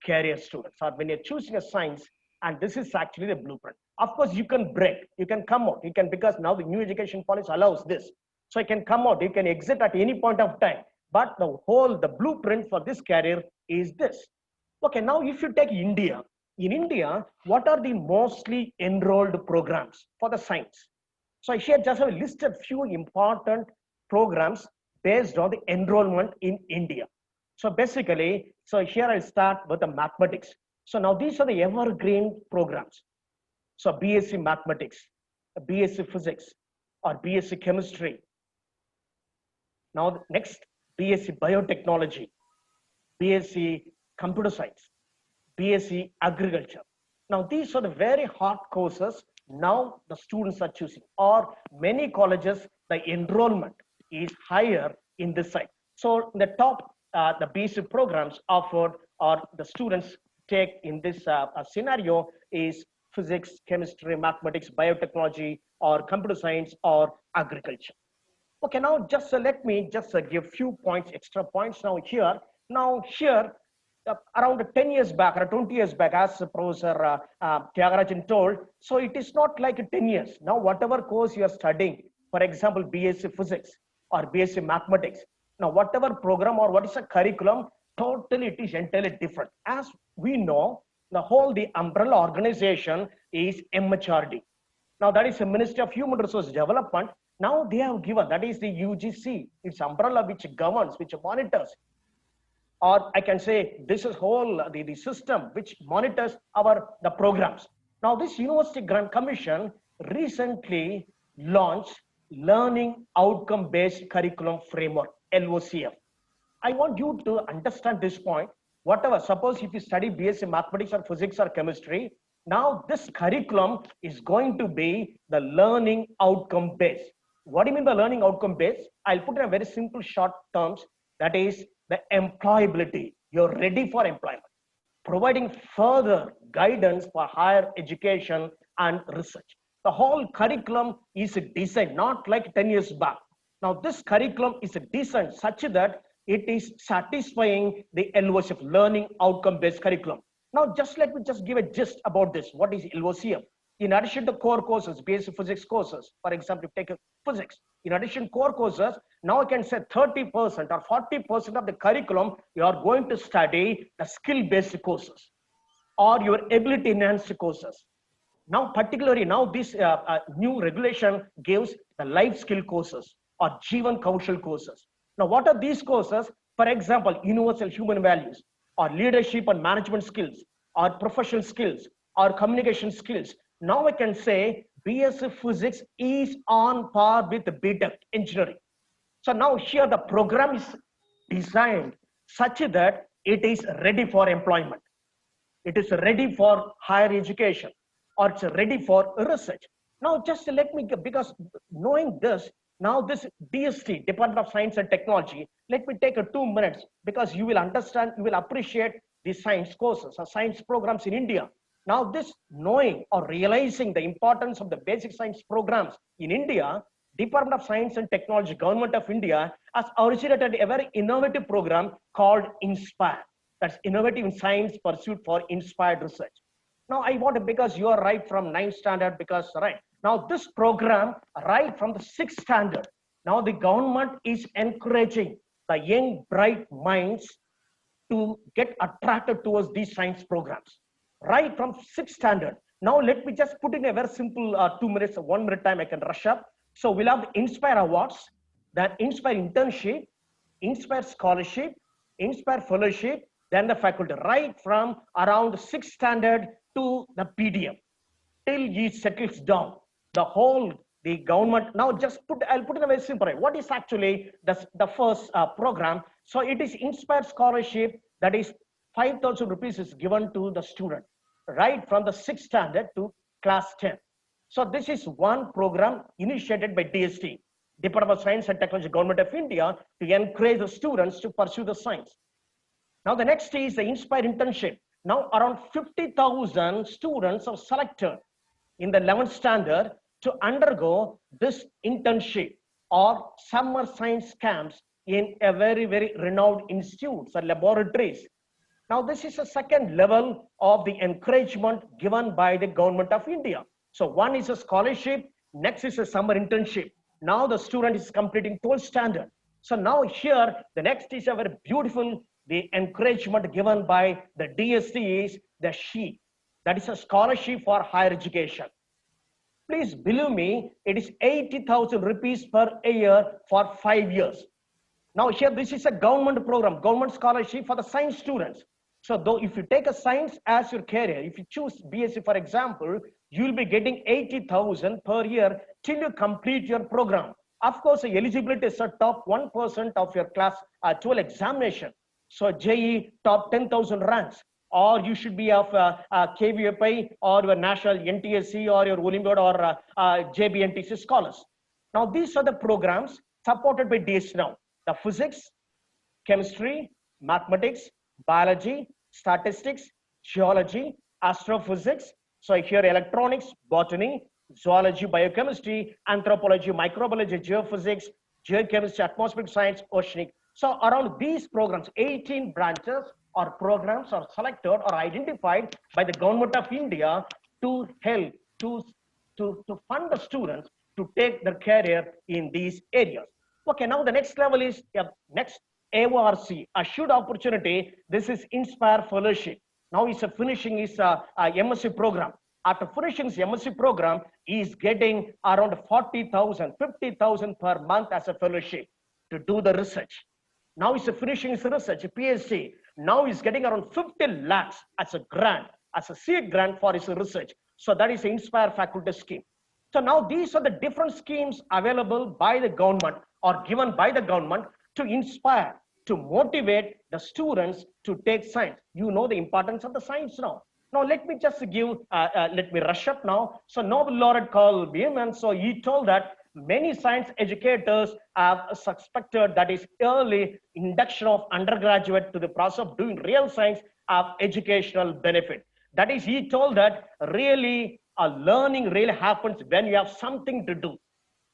career students, or when you're choosing a science, and this is actually the blueprint. Of course, you can break, you can come out, you can, because now the new education policy allows this. So you can come out, you can exit at any point of time. But the blueprint for this career is this. Okay, now if you take India, in India, what are the mostly enrolled programs for the science? So here just have listed few important programs based on the enrollment in India. So basically, so here I'll start with the mathematics. So now these are the evergreen programs. So BSc Mathematics, BSc Physics, or BSc Chemistry. Now next, BSc Biotechnology, BSc Computer Science, BSc Agriculture. Now these are the very hot courses now the students are choosing, or many colleges, the enrollment is higher in this side. So the top, the basic programs offered or the students take in this scenario is physics, chemistry, mathematics, biotechnology, or computer science, or agriculture. Okay, now just let me just give few points, extra points now here. Now here, around 10 years back or 20 years back, as Professor Tyagarajan told, so it is not like 10 years. Now, whatever course you are studying, for example, BSc Physics or BSc Mathematics, now whatever program or what is a curriculum, totally it is entirely different. As we know, the umbrella organization is MHRD. Now that is the Ministry of Human Resource Development. Now they have given, that is the UGC, it's umbrella which governs, which monitors, or I can say this is whole the system which monitors the programs. Now this University Grant Commission recently launched Learning Outcome Based Curriculum Framework, LOCF. I want you to understand this point. Whatever, suppose if you study BSc Mathematics or Physics or Chemistry, now this curriculum is going to be the learning outcome based. What do you mean by learning outcome based? I'll put in a very simple short terms, that is the employability. You're ready for employment, providing further guidance for higher education and research. The whole curriculum is designed not like 10 years back. Now this curriculum is designed such that it is satisfying the LOCF, learning outcome based curriculum. Now just let me just give a gist about this. What is LOCF? In addition to core courses, basic physics courses, for example, take a physics. In addition core courses, now I can say 30% or 40% of the curriculum, you are going to study the skill-based courses or your ability-enhanced courses. Now, particularly now this new regulation gives the life skill courses or Jeevan Kaushal courses. Now, what are these courses? For example, universal human values or leadership and management skills or professional skills or communication skills. Now I can say BSc Physics is on par with BTech engineering. So now here the program is designed such that it is ready for employment. It is ready for higher education, or it's ready for research. Now just let me, because knowing this, now this DST, Department of Science and Technology, let me take 2 minutes, because you will understand, you will appreciate the science courses or science programs in India. Now this knowing or realizing the importance of the basic science programs in India, Department of Science and Technology, Government of India has originated a very innovative program called INSPIRE. That's Innovative in Science Pursuit for Inspired Research. Now I want to, because you are right from 9th standard, because right now this program right from the 6th standard, now the government is encouraging the young bright minds to get attracted towards these science programs right from 6th standard. Now let me just put in a very simple 2 minutes, 1 minute time I can rush up. So we'll have the INSPIRE Awards, then INSPIRE Internship, INSPIRE Scholarship, INSPIRE Fellowship, then the faculty, right from around 6th standard to the PDM, till he settles down. The whole, the government, now just I'll put in a very simple way. What is actually the first program? So it is INSPIRE Scholarship, that is 5,000 rupees is given to the student, right from the 6th standard to class 10. So this is one program initiated by DST, Department of Science and Technology, Government of India, to encourage the students to pursue the science. Now the next is the Inspire internship. Now around 50,000 students are selected in the 11th standard to undergo this internship or summer science camps in a very, very renowned institutes or laboratories. Now this is a second level of the encouragement given by the Government of India. So one is a scholarship, next is a summer internship. Now the student is completing 12th standard. So now here, the next is a very beautiful, the encouragement given by the DST is the SHE. That is a scholarship for higher education. Please believe me, it is 80,000 rupees per year for 5 years. Now here, this is a government program, government scholarship for the science students. So though if you take a science as your career, if you choose BSc, for example, you will be getting 80,000 per year till you complete your program. Of course, the eligibility is a top 1% of your class 12 examination. So JE top 10,000 ranks, or you should be of KVFI or your national NTSC or your Olympiad or JBNTC scholars. Now these are the programs supported by DS now. The physics, chemistry, mathematics, biology, statistics, geology, astrophysics. So here electronics, botany, zoology, biochemistry, anthropology, microbiology, geophysics, geochemistry, atmospheric science, oceanic. So around these programs, 18 branches or programs are selected or identified by the Government of India to help to fund the students to take their career in these areas. Okay, now the next level is next AORC, Assured Opportunity. This is Inspire Fellowship. Now he's finishing his MSc program. After finishing his MSc program, he is getting around 40,000, 50,000 per month as a fellowship to do the research. Now he's finishing his research, PhD. Now he's getting around 50 lakhs as a grant, as a seed grant for his research. So that is the Inspire Faculty Scheme. So now these are the different schemes available by the government or given by the government to inspire, to motivate the students to take science. You know the importance of the science now. Now let me just give, let me rush up now. So Nobel laureate Carl Beeman, so he told that many science educators have suspected that is early induction of undergraduate to the process of doing real science have educational benefit. That is, he told that really learning really happens when you have something to do.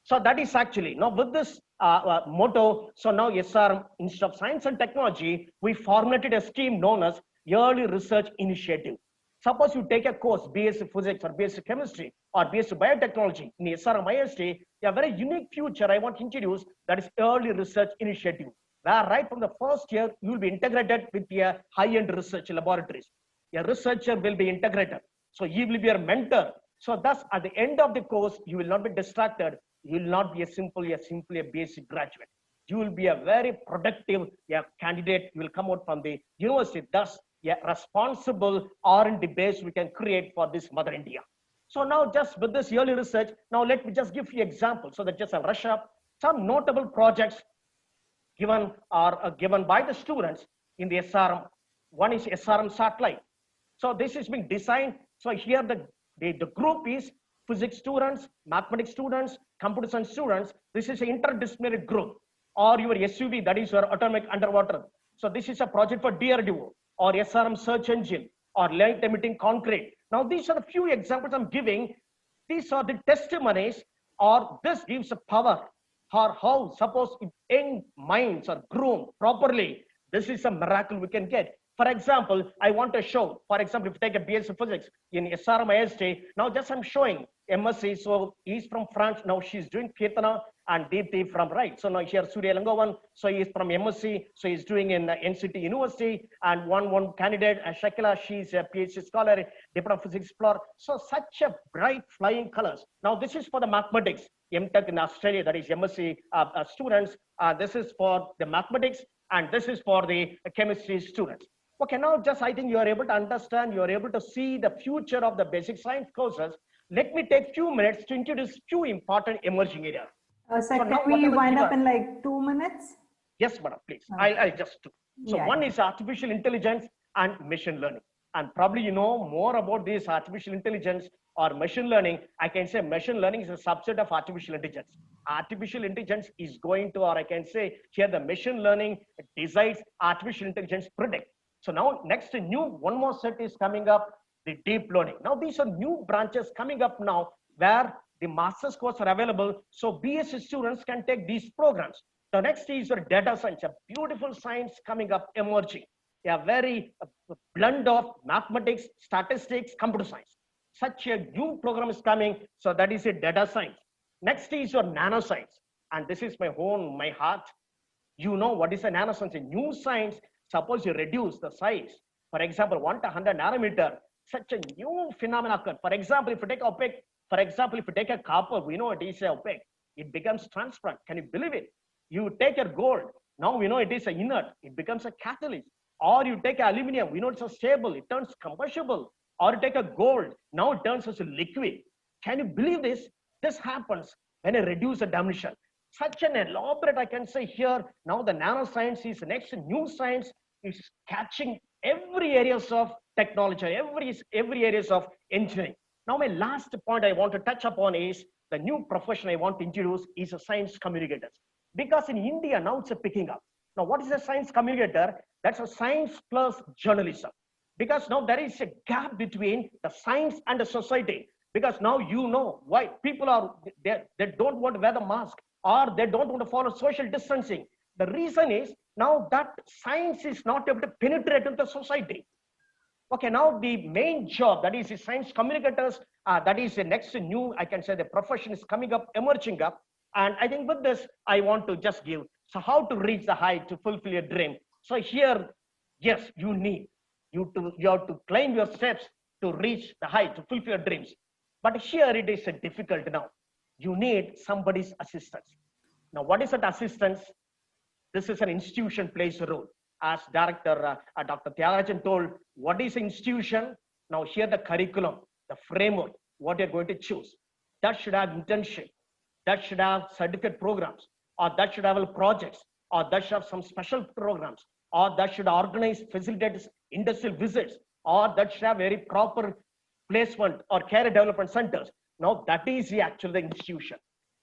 So that is actually, now with this motto, so now SRM, Institute of Science and Technology, we formulated a scheme known as Early Research Initiative. Suppose you take a course, BSc Physics or BSc Chemistry or BSc Biotechnology in SRM IST, a very unique feature I want to introduce, that is Early Research Initiative, where right from the first year, you will be integrated with your high-end research laboratories. A researcher will be integrated. So he will be your mentor. So thus, at the end of the course, you will not be distracted. You will not be simply a basic graduate. You will be a very productive candidate. You will come out from the university. Thus, a responsible R&D base we can create for this Mother India. So now just with this early research, now let me just give you examples so that just I'll rush up some notable projects given by the students in the SRM. One is SRM satellite. So this is being designed. So here the group is physics students, mathematics students, computer science students. This is an interdisciplinary group, or your SUV, that is your atomic underwater. So this is a project for DRDO or SRM search engine or light emitting concrete. Now these are the few examples I'm giving. These are the testimonies, or this gives a power or how, suppose if young minds are groomed properly, this is a miracle we can get. For example, I want to show, for example, if you take a BSc Physics in SRM IST, now just I'm showing MSc, so he's from France, now she's doing Kirtana and Deepthi from right. So now here Surya Langovan, so he's from MSc, so he's doing in NCT University, and one candidate, Shakila, she's a PhD scholar, Department of Physics Explorer. So such a bright flying colors. Now this is for the mathematics, MTech in Australia, that is MSc students. This is for the mathematics, and this is for the chemistry students. Okay, now just I think you are able to understand, you are able to see the future of the basic science courses. Let me take few minutes to introduce few important emerging areas. Sir, so can we wind up in like 2 minutes? Yes, madam, please. Okay. I'll just do. So yeah, one is artificial intelligence and machine learning. And probably you know more about this artificial intelligence or machine learning. I can say machine learning is a subset of artificial intelligence. Artificial intelligence is going to, or I can say here the machine learning decides, artificial intelligence predict. So now next new one more set is coming up, the deep learning. Now these are new branches coming up now where the master's course are available. So BSc students can take these programs. The next is your data science, a beautiful science coming up, emerging. A very blend of mathematics, statistics, computer science. Such a new program is coming. So that is a data science. Next is your nanoscience. And this is my heart. You know what is a nanoscience? A new science. Suppose you reduce the size. For example, 1 to 100 nanometer. Such a new phenomenon occur. For example, if you take opaque, for example, if you take a copper, we know it is opaque. It becomes transparent. Can you believe it? You take a gold. Now we know it is a inert. It becomes a catalyst. Or you take aluminum, we know it's a stable, it turns combustible. Or you take a gold, now it turns as a liquid. Can you believe this? This happens when I reduce the dimension. Such an elaborate, I can say here, now the nanoscience is the next new science, is catching every areas of technology, every areas of engineering. Now my last point I want to touch upon is the new profession I want to introduce is a science communicators. Because in India now it's a picking up. Now what is a science communicator? That's a science plus journalism. Because now there is a gap between the science and the society. Because now you know why people are, they don't want to wear the mask or they don't want to follow social distancing. The reason is now that science is not able to penetrate into the society. Okay, now the main job, that is the science communicators, that is the next new, I can say the profession is coming up, emerging up. And I think with this, I want to just give, so how to reach the height to fulfill your dream. So here, yes, you have to climb your steps to reach the height, to fulfill your dreams. But here it is difficult now. You need somebody's assistance. Now, what is that assistance? This is an institution plays a role. As Director Dr. Tyagarajan told, what is institution? Now here the curriculum, the framework, what you're going to choose. That should have internship, that should have certificate programs, or that should have projects, or that should have some special programs, or that should organize, facilitate industrial visits, or that should have very proper placement or career development centers. Now that is actually the institution.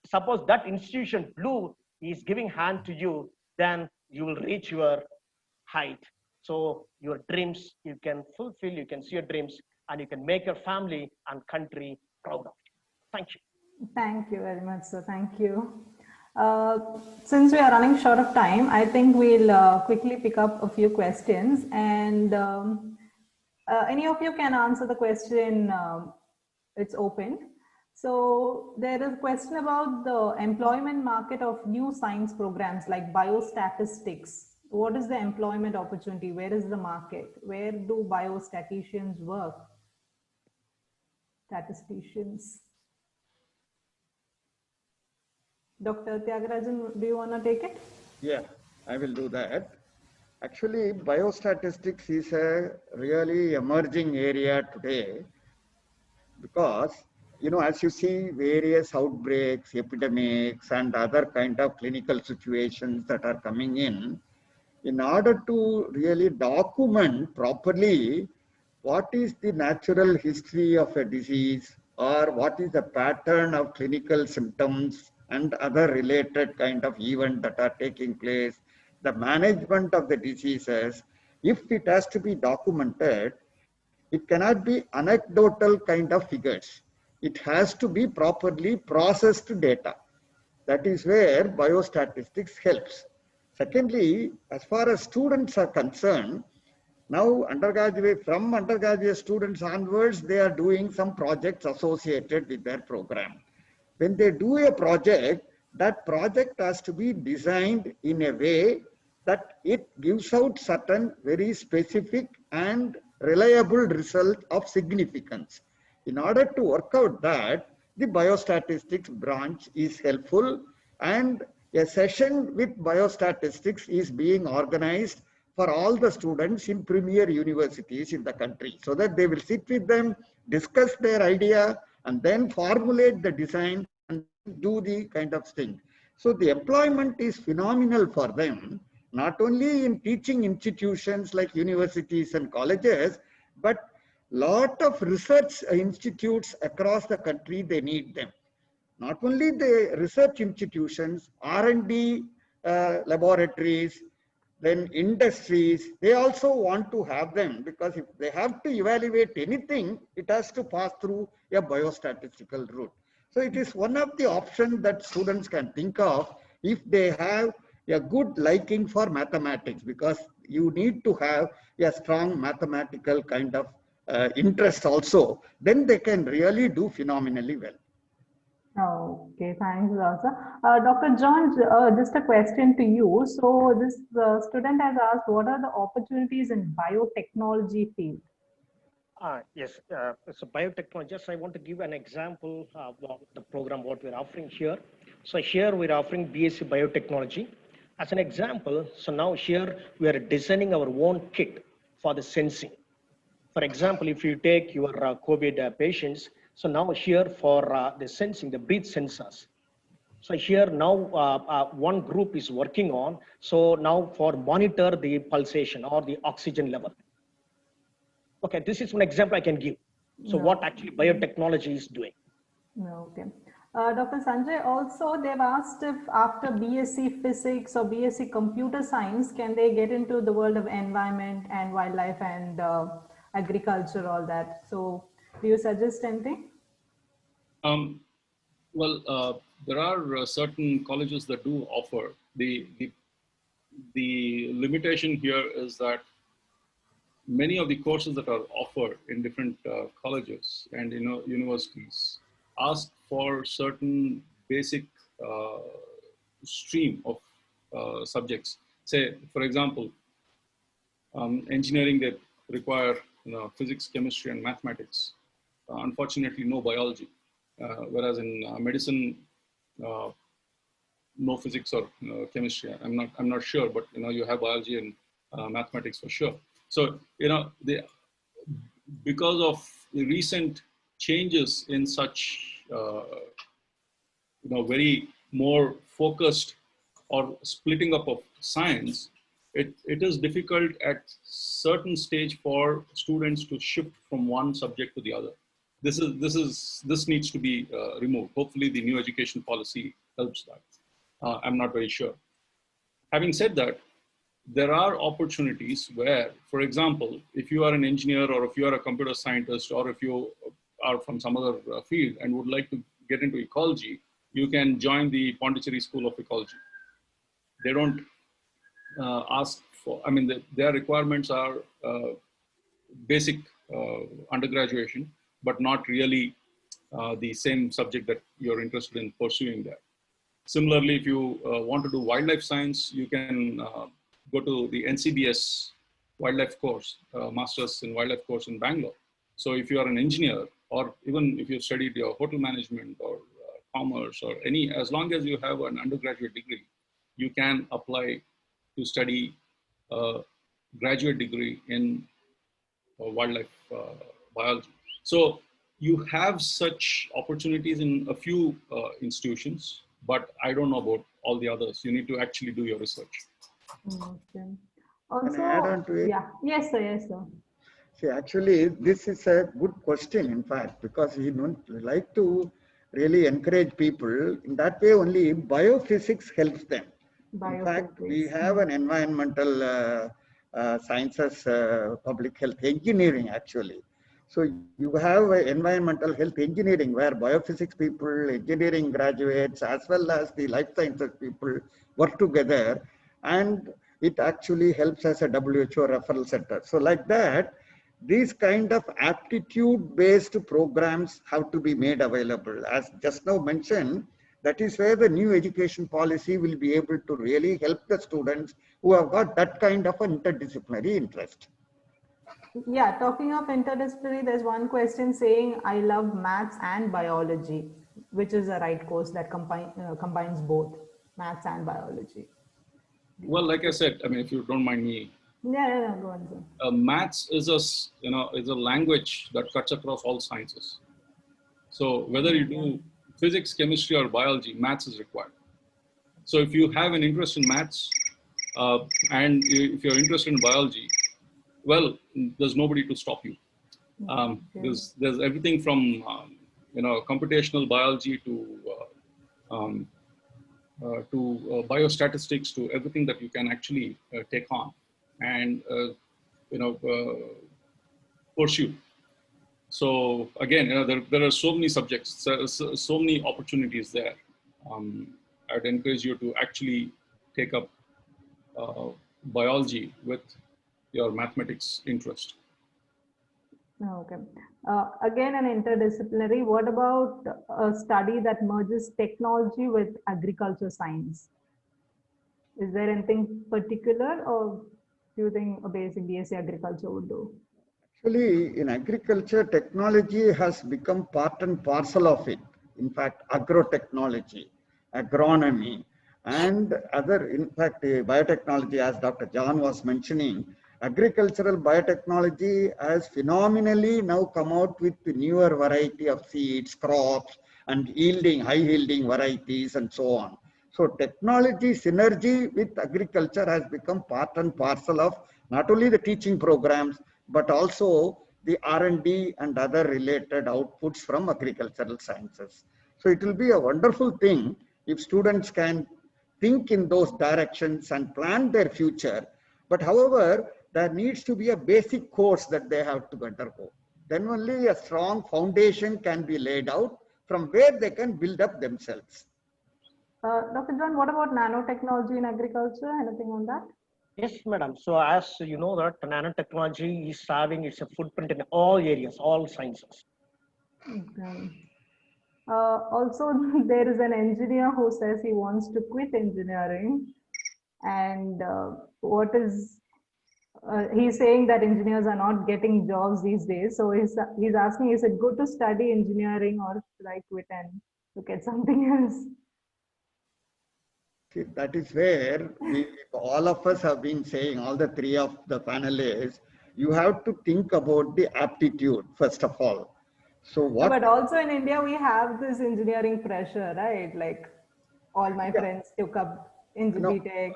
Suppose that institution blue is giving hand to you, then you will reach your height. So your dreams, you can fulfill, you can see your dreams, and you can make your family and country proud of you. Thank you. Thank you very much, sir. Thank you. Since we are running short of time, I think we'll quickly pick up a few questions, and any of you can answer the question. It's open. So there is a question about the employment market of new science programs like biostatistics. What is the employment opportunity? Where is the market? Where do biostatisticians work? Statisticians. Dr. Tyagarajan, do you want to take it? Yeah, I will do that. Actually, biostatistics is a really emerging area today because, you know, as you see various outbreaks, epidemics, and other kind of clinical situations that are coming in order to really document properly what is the natural history of a disease or what is the pattern of clinical symptoms and other related kind of events that are taking place, the management of the diseases, if it has to be documented, it cannot be anecdotal kind of figures. It has to be properly processed data. That is where biostatistics helps. Secondly, as far as students are concerned, now from undergraduate students onwards, they are doing some projects associated with their program. When they do a project, that project has to be designed in a way that it gives out certain very specific and reliable result of significance. In order to work out that, the biostatistics branch is helpful, and a session with biostatistics is being organized for all the students in premier universities in the country, so that they will sit with them, discuss their idea, and then formulate the design and do the kind of thing. So the employment is phenomenal for them, not only in teaching institutions like universities and colleges, But lot of research institutes across the country, they need them. Not only the research institutions, R&D laboratories, then industries, they also want to have them, because if they have to evaluate anything, it has to pass through a biostatistical route. So it is one of the options that students can think of if they have a good liking for mathematics, because you need to have a strong mathematical kind of interest also, then they can really do phenomenally well. Okay, thanks, Rasa. Dr. John, just a question to you. So this student has asked, what are the opportunities in biotechnology field? Yes, so biotechnology, just I want to give an example of the program, what we're offering here. So here we're offering BSc Biotechnology. As an example, so now here we are designing our own kit for the sensing. For example, if you take your COVID patients, so now here for the sensing, the breath sensors. So here now one group is working on, so now for monitor the pulsation or the oxygen level. Okay, this is one example I can give. So what actually biotechnology is doing. Okay. Dr. Sanjay, also they've asked if after BSc Physics or BSc Computer Science, can they get into the world of environment and wildlife and agriculture, all that. So do you suggest anything? Well, there are certain colleges that do offer. The limitation here is that many of the courses that are offered in different colleges and universities ask for certain basic stream of subjects. Say, for example, engineering, they require physics, chemistry, and mathematics. Unfortunately, no biology. Whereas in medicine, no physics or chemistry. I'm not sure, but you have biology and mathematics for sure. So because of the recent changes in such very more focused or splitting up of science, it is difficult at certain stage for students to shift from one subject to the other. This needs to be removed. Hopefully the new education policy helps that. I'm not very sure. Having said that, there are opportunities where, for example, if you are an engineer or if you are a computer scientist or if you are from some other field and would like to get into ecology, you can join the Pondicherry School of Ecology. They don't ask for, their requirements are basic undergraduation, but not really the same subject that you're interested in pursuing there. Similarly, if you want to do wildlife science, you can go to the NCBS wildlife course, Masters in Wildlife course in Bangalore. So if you are an engineer, or even if you've studied your hotel management or commerce or any, as long as you have an undergraduate degree, you can apply to study a graduate degree in wildlife biology. So you have such opportunities in a few institutions, but I don't know about all the others. You need to actually do your research. Okay. Also, Can I add on to it? yeah, yes, sir, yes, sir. See, actually, this is a good question, in fact, because we like to really encourage people. In that way, only biophysics helps them. In fact, we have an environmental sciences, public health engineering, actually. So you have environmental health engineering where biophysics people, engineering graduates, as well as the life sciences people work together, and it actually helps as a WHO referral center. So like that, these kind of aptitude-based programs have to be made available. As just now mentioned, that is where the new education policy will be able to really help the students who have got that kind of an interdisciplinary interest. Yeah, talking of interdisciplinary, there's one question saying, I love maths and biology, which is the right course that combines both maths and biology. Well, like I said, if you don't mind me, yeah, go on, sir. Maths is a language that cuts across all sciences. So whether you do physics, chemistry, or biology, maths is required. So if you have an interest in maths and if you're interested in biology, well, there's nobody to stop you. There's everything from computational biology to biostatistics, to everything that you can actually take on and pursue. So again, there are so many subjects, so many opportunities there. I'd encourage you to actually take up biology with your mathematics interest. Okay. Again, an interdisciplinary. What about a study that merges technology with agriculture science? Is there anything particular, or do you think a basic BSc agriculture would do? Actually, in agriculture, technology has become part and parcel of it. In fact, agrotechnology, agronomy, and other, in fact, biotechnology, as Dr. John was mentioning, agricultural biotechnology has phenomenally now come out with the newer variety of seeds, crops, and high yielding varieties, and so on. So technology synergy with agriculture has become part and parcel of not only the teaching programs, but also the R&D and other related outputs from agricultural sciences. So it will be a wonderful thing if students can think in those directions and plan their future. But however, there needs to be a basic course that they have to undergo. Then only a strong foundation can be laid out from where they can build up themselves. Dr. John, what about nanotechnology in agriculture? Anything on that? Yes, madam. So as you know that nanotechnology is having its footprint in all areas, all sciences. Okay. Also, there is an engineer who says he wants to quit engineering, and he's saying that engineers are not getting jobs these days. So he's asking, is it good to study engineering, or should I quit and look at something else? See, that is where all of us have been saying, all the three of the panelists, you have to think about the aptitude, first of all. So what? But also in India, we have this engineering pressure, right? Like all my friends took up BTech.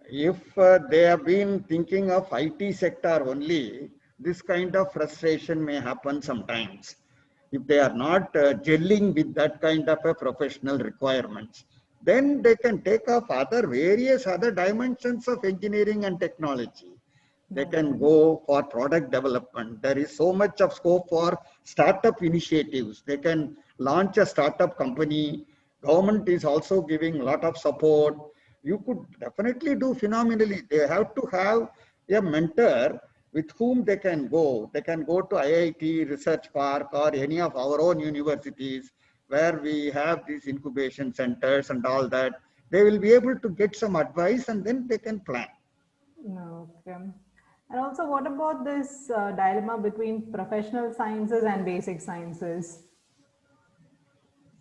If they have been thinking of IT sector only, this kind of frustration may happen sometimes. If they are not gelling with that kind of a professional requirements, then they can take up various other dimensions of engineering and technology. They can go for product development. There is so much of scope for startup initiatives. They can launch a startup company. Government is also giving a lot of support. You could definitely do phenomenally. They have to have a mentor with whom they can go. They can go to IIT Research Park or any of our own universities where we have these incubation centers and all that. They will be able to get some advice and then they can plan. Okay. And also, what about this dilemma between professional sciences and basic sciences?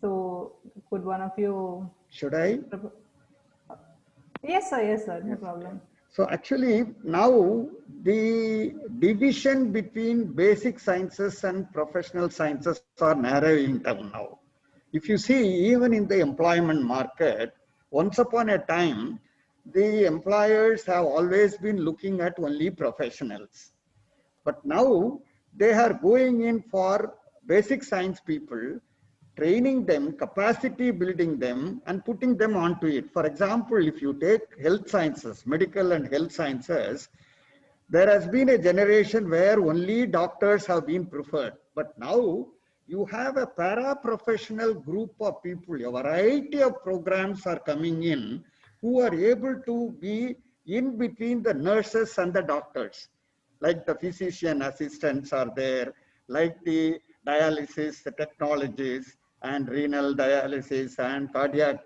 So, could one of you? Should I? Yes, sir, no problem. So actually now the division between basic sciences and professional sciences are narrowing down now. If you see, even in the employment market, once upon a time, the employers have always been looking at only professionals. But now they are going in for basic science people, training them, capacity building them, and putting them onto it. For example, if you take health sciences, medical and health sciences, there has been a generation where only doctors have been preferred. But now you have a para-professional group of people, a variety of programs are coming in who are able to be in between the nurses and the doctors. Like the physician assistants are there, like the dialysis technologies and renal dialysis and cardiac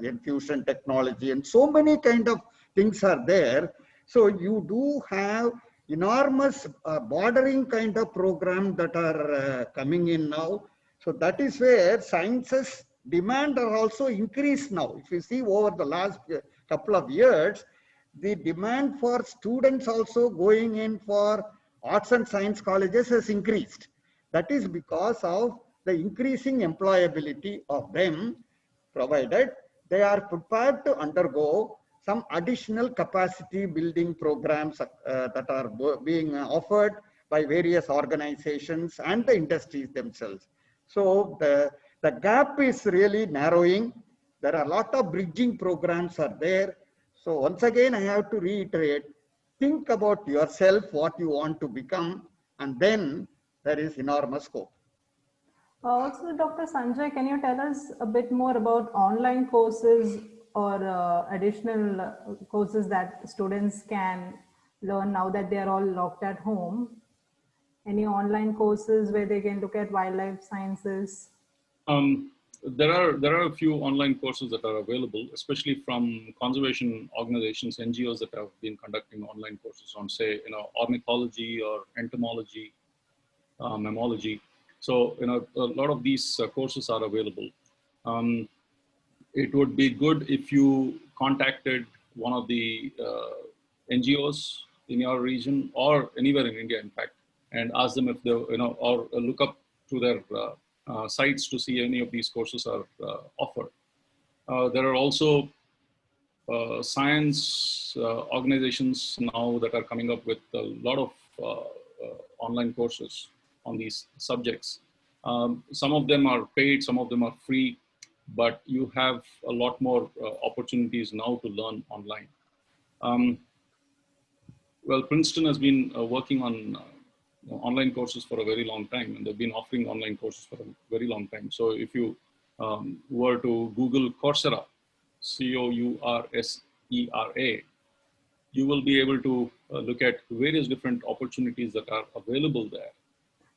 infusion technology, and so many kind of things are there. So you do have enormous bordering kind of program that are coming in now. So that is where sciences demand are also increased now. If you see over the last couple of years, the demand for students also going in for arts and science colleges has increased. That is because of the increasing employability of them, provided they are prepared to undergo some additional capacity building programs that are being offered by various organizations and the industries themselves. So the gap is really narrowing. There are a lot of bridging programs are there. So once again, I have to reiterate, think about yourself, what you want to become, and then there is enormous scope. Also, Dr. Sanjay, can you tell us a bit more about online courses or additional courses that students can learn now that they are all locked at home? Any online courses where they can look at wildlife sciences? There are a few online courses that are available, especially from conservation organizations, NGOs that have been conducting online courses on, say, ornithology or entomology, mammalogy. So, a lot of these courses are available. It would be good if you contacted one of the NGOs in your region or anywhere in India, in fact, and ask them if they, or look up to their sites to see any of these courses are offered. There are also science organizations now that are coming up with a lot of online courses on these subjects. Some of them are paid, some of them are free, but you have a lot more opportunities now to learn online. Well, Princeton has been working on online courses for a very long time, and they've been offering online courses for a very long time. So if you were to Google Coursera, Coursera, you will be able to look at various different opportunities that are available there.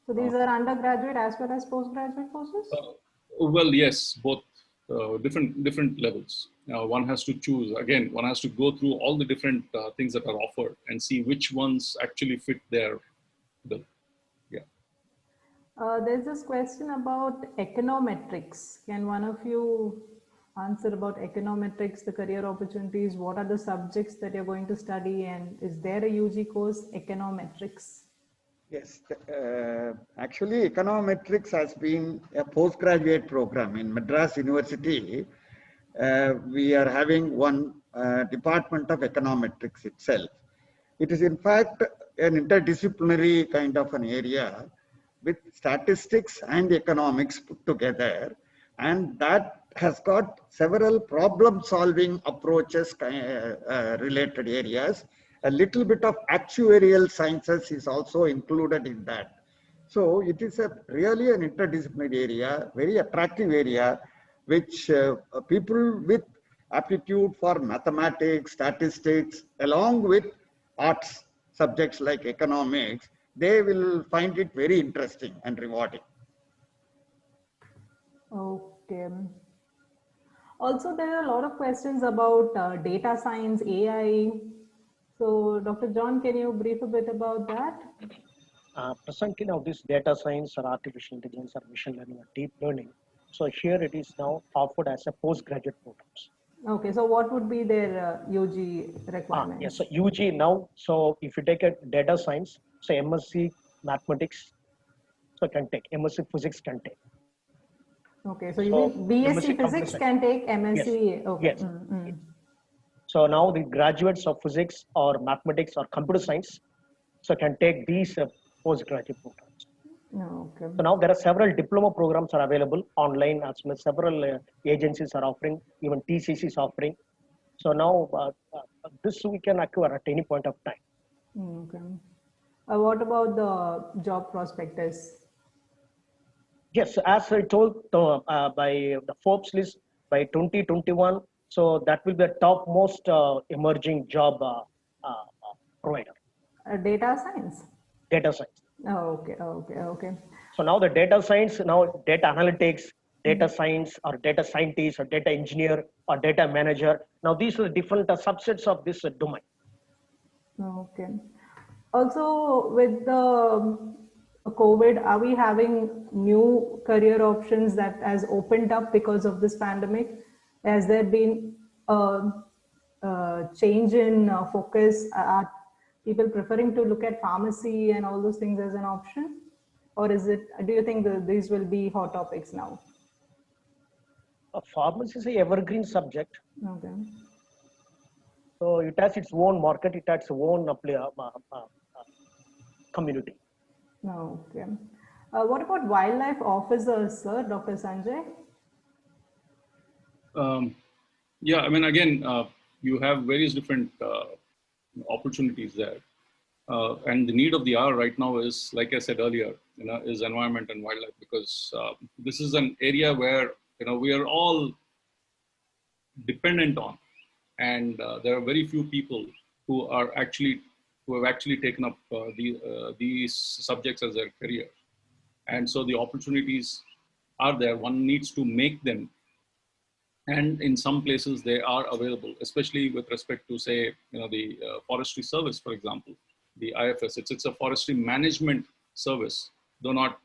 So these are undergraduate as well as postgraduate courses? Well, yes, both different levels. One has to choose, again, one has to go through all the different things that are offered and see which ones actually fit their bill. Yeah. There's this question about econometrics. Can one of you answer about econometrics, the career opportunities? What are the subjects that you're going to study, and is there a UG course, econometrics? Yes, actually econometrics has been a postgraduate program in Madras University. We are having one department of econometrics itself. It is in fact an interdisciplinary kind of an area with statistics and economics put together, and that has got several problem solving approaches related areas. A little bit of actuarial sciences is also included in that. So it is really an interdisciplinary area, very attractive area, which people with aptitude for mathematics, statistics, along with arts subjects like economics, they will find it very interesting and rewarding. Okay. Also, there are a lot of questions about data science, AI. So, Dr. John, can you brief a bit about that? Presently now, this data science or artificial intelligence or machine learning or deep learning. So here it is now offered as a postgraduate programs. Okay, so what would be their UG requirements? Yes, so UG now, so if you take a data science, so MSc mathematics, so can take, MSc physics can take. Okay, so you mean BSc physics can take MSc? Yes. Okay. Yes. So now the graduates of physics or mathematics or computer science, so can take these postgraduate programs. Okay. So now there are several diploma programs are available online, as well as several agencies are offering, even TCC is offering. So now this we can acquire at any point of time. Okay. What about the job prospectus? Yes, as I told by the Forbes list by 2021, so that will be the topmost emerging job provider. Data science? Data science. Oh, okay. So now the data science, now data analytics, data science or data scientist or data engineer or data manager. Now these are the different subsets of this domain. Okay. Also, with the COVID, are we having new career options that has opened up because of this pandemic? Has there been a change in focus? Are people preferring to look at pharmacy and all those things as an option? Or is it, do you think that these will be hot topics now? Pharmacy is an evergreen subject. Okay. So it has its own market, it has its own community. Okay. What about wildlife officers, sir, Dr. Sanjay? Yeah, I mean, again, you have various different opportunities there. And the need of the hour right now is, like I said earlier, is environment and wildlife, because this is an area where, we are all dependent on, and there are very few people who have actually taken up these subjects as their career. And so the opportunities are there. One needs to make them. And in some places they are available, especially with respect to, say, the forestry service, for example, the IFS. It's a forestry management service, though not,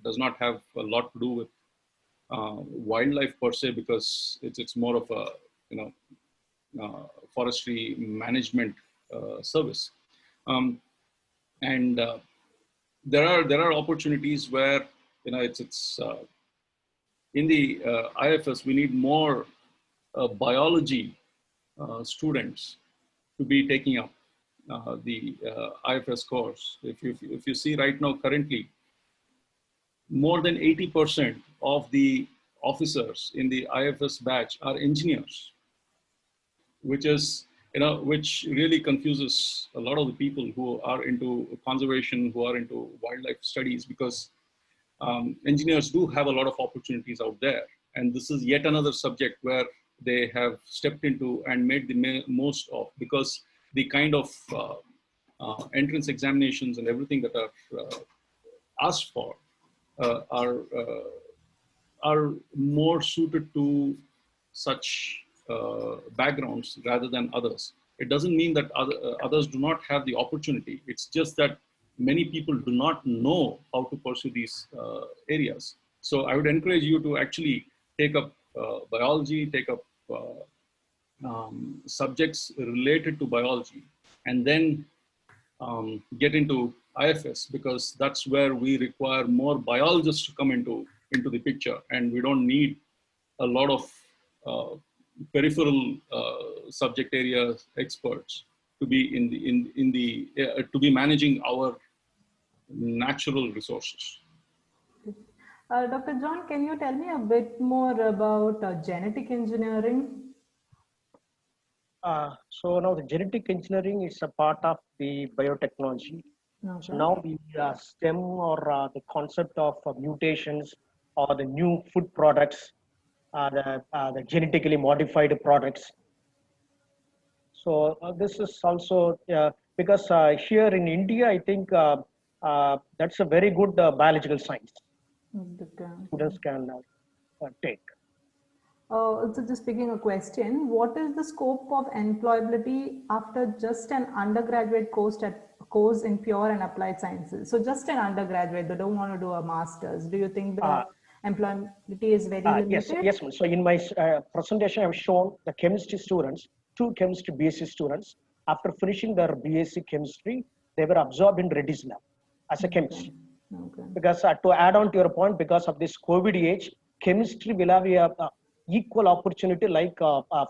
does not have a lot to do with wildlife per se, because it's more of a, forestry management service. And there are opportunities where, it's in the IFS, we need more biology students to be taking up the IFS course. If you see right now, currently, more than 80% of the officers in the IFS batch are engineers, which is, which really confuses a lot of the people who are into conservation, who are into wildlife studies, because engineers do have a lot of opportunities out there. And this is yet another subject where they have stepped into and made the most of, because the kind of entrance examinations and everything that are asked for are more suited to such backgrounds rather than others. It doesn't mean that others do not have the opportunity. It's just that many people do not know how to pursue these areas. So I would encourage you to actually take up biology, take up subjects related to biology, and then get into IFS, because that's where we require more biologists to come into the picture, and we don't need a lot of peripheral subject area experts to be to be managing our natural resources. Dr. John, can you tell me a bit more about genetic engineering? So now the genetic engineering is a part of the biotechnology. Okay. So now the STEM, or the concept of mutations, or the new food products, the genetically modified products. So this is also because here in India, I think that's a very good biological science. Students can take. So just picking a question, what is the scope of employability after just an undergraduate course in pure and applied sciences? So just an undergraduate, they don't want to do a master's. Do you think the employability is very limited? Yes. So in my presentation, I've shown the chemistry students, 2 chemistry BSc students, after finishing their BSc chemistry, they were absorbed in Reddy's lab as a chemist. Okay. Because to add on to your point, because of this COVID age, chemistry will have a equal opportunity like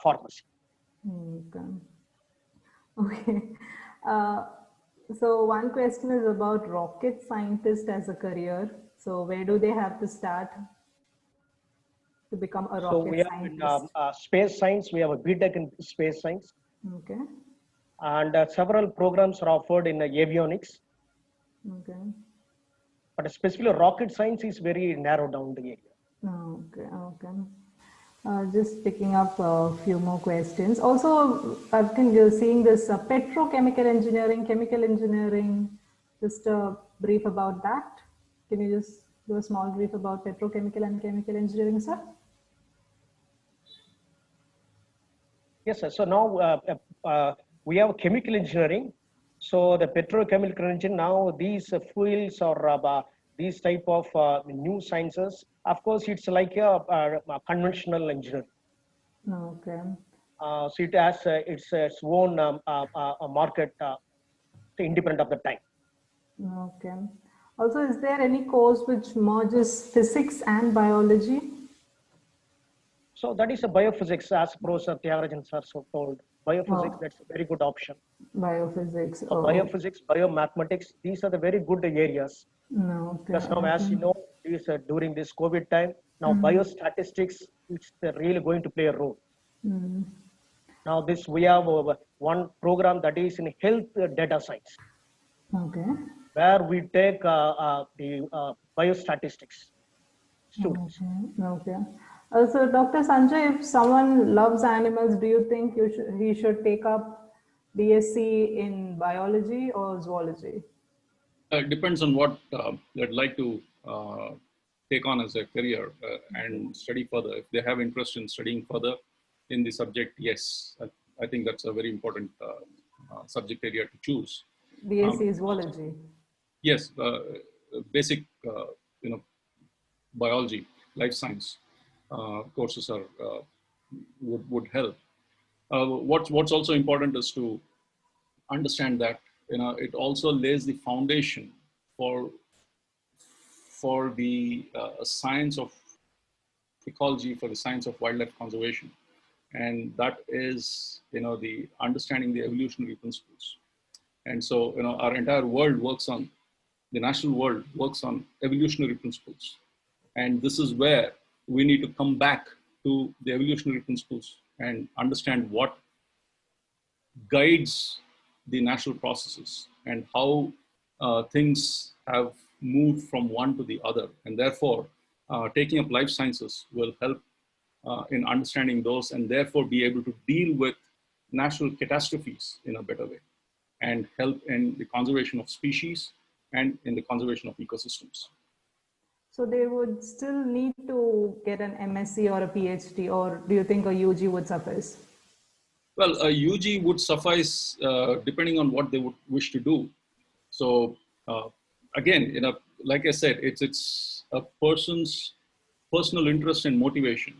pharmacy. Okay. So one question is about rocket scientist as a career. So where do they have to start to become a rocket scientist? So we have in space science, we have a BTech in space science. Okay. And several programs are offered in avionics. Okay. But specifically rocket science is very narrow down the area. Okay. Just picking up a few more questions. Also, I think you're seeing this petrochemical engineering, chemical engineering. Just a brief about that. Can you just do a small brief about petrochemical and chemical engineering, sir? Yes, sir. So now we have chemical engineering. So the petrochemical engineering, now these fuels or these type of new sciences, of course, it's like a conventional engineering. Okay. So it has its own market independent of the time. Okay. Also, is there any course which merges physics and biology? So that is a biophysics, as Professor Tyagarajan sir so told. Biophysics, that's a very good option. Biophysics. So biophysics, biomathematics, these are the very good areas No, okay, Because now, as you know, during this COVID time, now biostatistics is really going to play a role. Now, we have one program that is in health data science, okay. where we take the biostatistics students. Okay. So, Dr. Sanjay, if someone loves animals, do you think he should take up BSc in biology or zoology? It depends on what they'd like to take on as a career and study further. If they have interest in studying further in the subject, yes, I think that's a very important subject area to choose. BSc is zoology. Yes, basic, biology, life science courses are would help. What's also important is to understand that it also lays the foundation for the science of ecology, for the science of wildlife conservation, and that is the understanding the evolutionary principles. And so our entire world works on the natural world works on evolutionary principles, and this is where we need to come back to the evolutionary principles and understand what guides the natural processes and how things have moved from one to the other. And therefore, taking up life sciences will help in understanding those and therefore be able to deal with natural catastrophes in a better way and help in the conservation of species and in the conservation of ecosystems. So they would still need to get an MSc or a PhD, or do you think a UG would suffice? Well, a UG would suffice depending on what they would wish to do. So again, like I said, it's a person's personal interest and motivation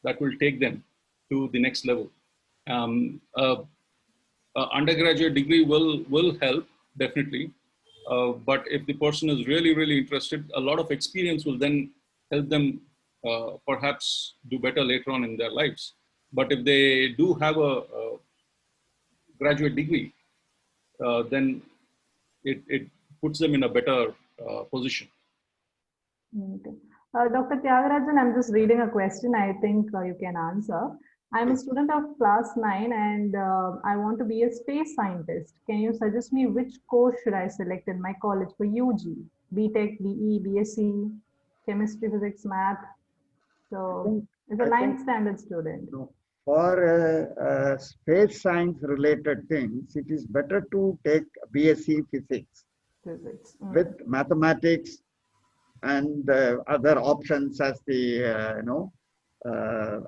that will take them to the next level. Undergraduate degree will help definitely, but if the person is really interested, a lot of experience will then help them perhaps do better later on in their lives. But if they do have a graduate degree, then it puts them in a better position. Okay. Dr. Tyagarajan, I'm just reading a question I think you can answer. I'm a student of class 9 and I want to be a space scientist. Can you suggest me which course should I select in my college for UG? BTech, BE, BSc, chemistry, physics, math. So it's a 9th standard student. No. For space science related things, it is better to take BSc physics with mathematics and other options as the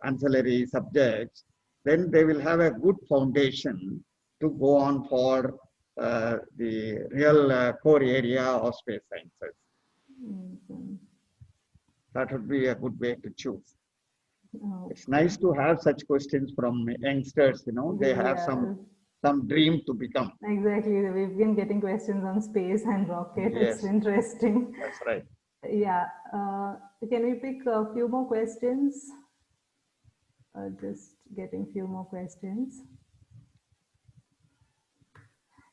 ancillary subjects. Then they will have a good foundation to go on for the real core area of space sciences. That would be a good way to choose. It's nice to have such questions from youngsters, they have some dream to become. Exactly. We've been getting questions on space and rocket. Yes. It's interesting. That's right. Yeah. Can we pick a few more questions? Just getting few more questions.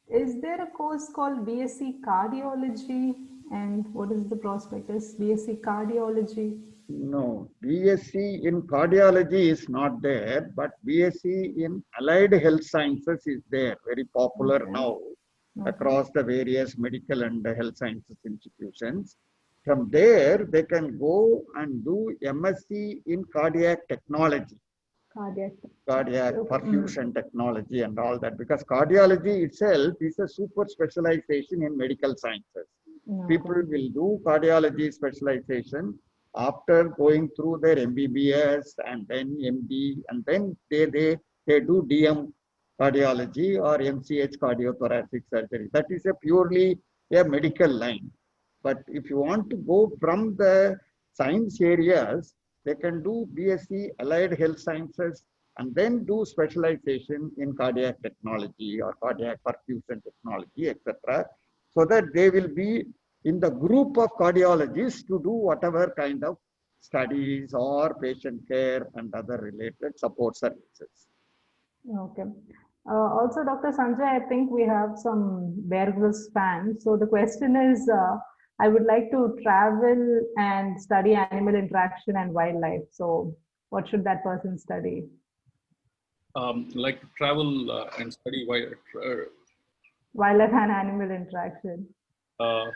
Is there a course called BSc Cardiology? And what is the prospectus? BSc Cardiology? No, BSc in cardiology is not there, but BSc in allied health sciences is there, very popular now across the various medical and health sciences institutions. From there, they can go and do MSc in cardiac technology. Cardiac perfusion technology and all that, because cardiology itself is a super specialization in medical sciences. People will do cardiology specialization after going through their MBBS and then MD, and then they do DM cardiology or MCH cardiothoracic surgery. That is a purely a medical line. But if you want to go from the science areas, they can do BSc Allied Health Sciences and then do specialization in cardiac technology or cardiac perfusion technology, etc. So that they will be in the group of cardiologists to do whatever kind of studies or patient care and other related support services. Okay. Also, Dr. Sanjay, I think we have some Bear Grylls fans. So the question is, I would like to travel and study animal interaction and wildlife. So what should that person study? Like to travel and study Wildlife and animal interaction. uh,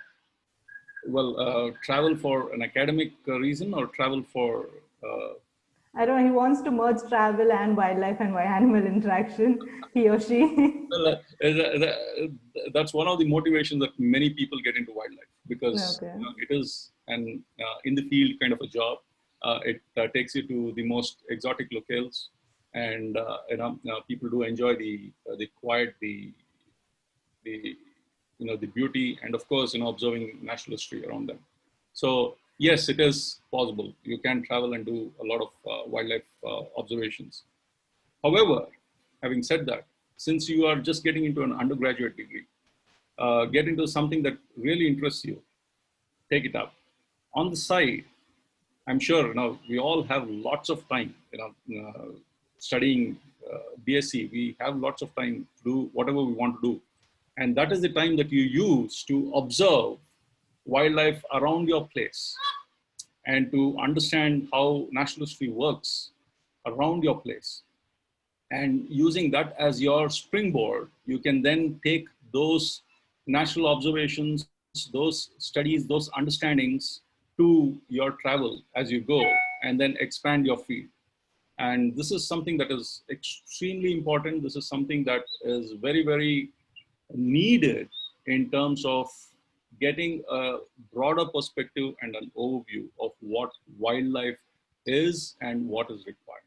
travel for an academic reason or travel for I don't know, he wants to merge travel and wildlife and animal interaction, he or she. well, that's one of the motivations that many people get into wildlife, because Okay. it is an in the field kind of a job. It takes you to the most exotic locales, and people do enjoy the quiet, the the beauty, and of course observing natural history around them. So yes, it is possible. You can travel and do a lot of wildlife observations. However, having said that, since you are just getting into an undergraduate degree, get into something that really interests you, take it up. On the side, I'm sure we all have lots of time, studying BSc, we have lots of time to do whatever we want to do. And that is the time that you use to observe wildlife around your place and to understand how natural history works around your place. And using that as your springboard, you can then take those natural observations, those studies, those understandings to your travel as you go, and then expand your field. And this is something that is extremely important. This is something that is very, very needed in terms of getting a broader perspective and an overview of what wildlife is and what is required.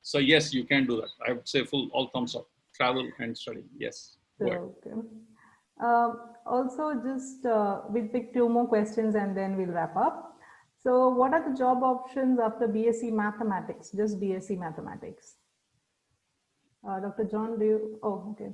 So yes, you can do that. I would say all thumbs up. Travel and study. Yes. Go ahead. Okay. Also, just we'll pick two more questions and then we'll wrap up. So what are the job options after BSc Mathematics, just BSc Mathematics? Dr. John, do you, oh, okay.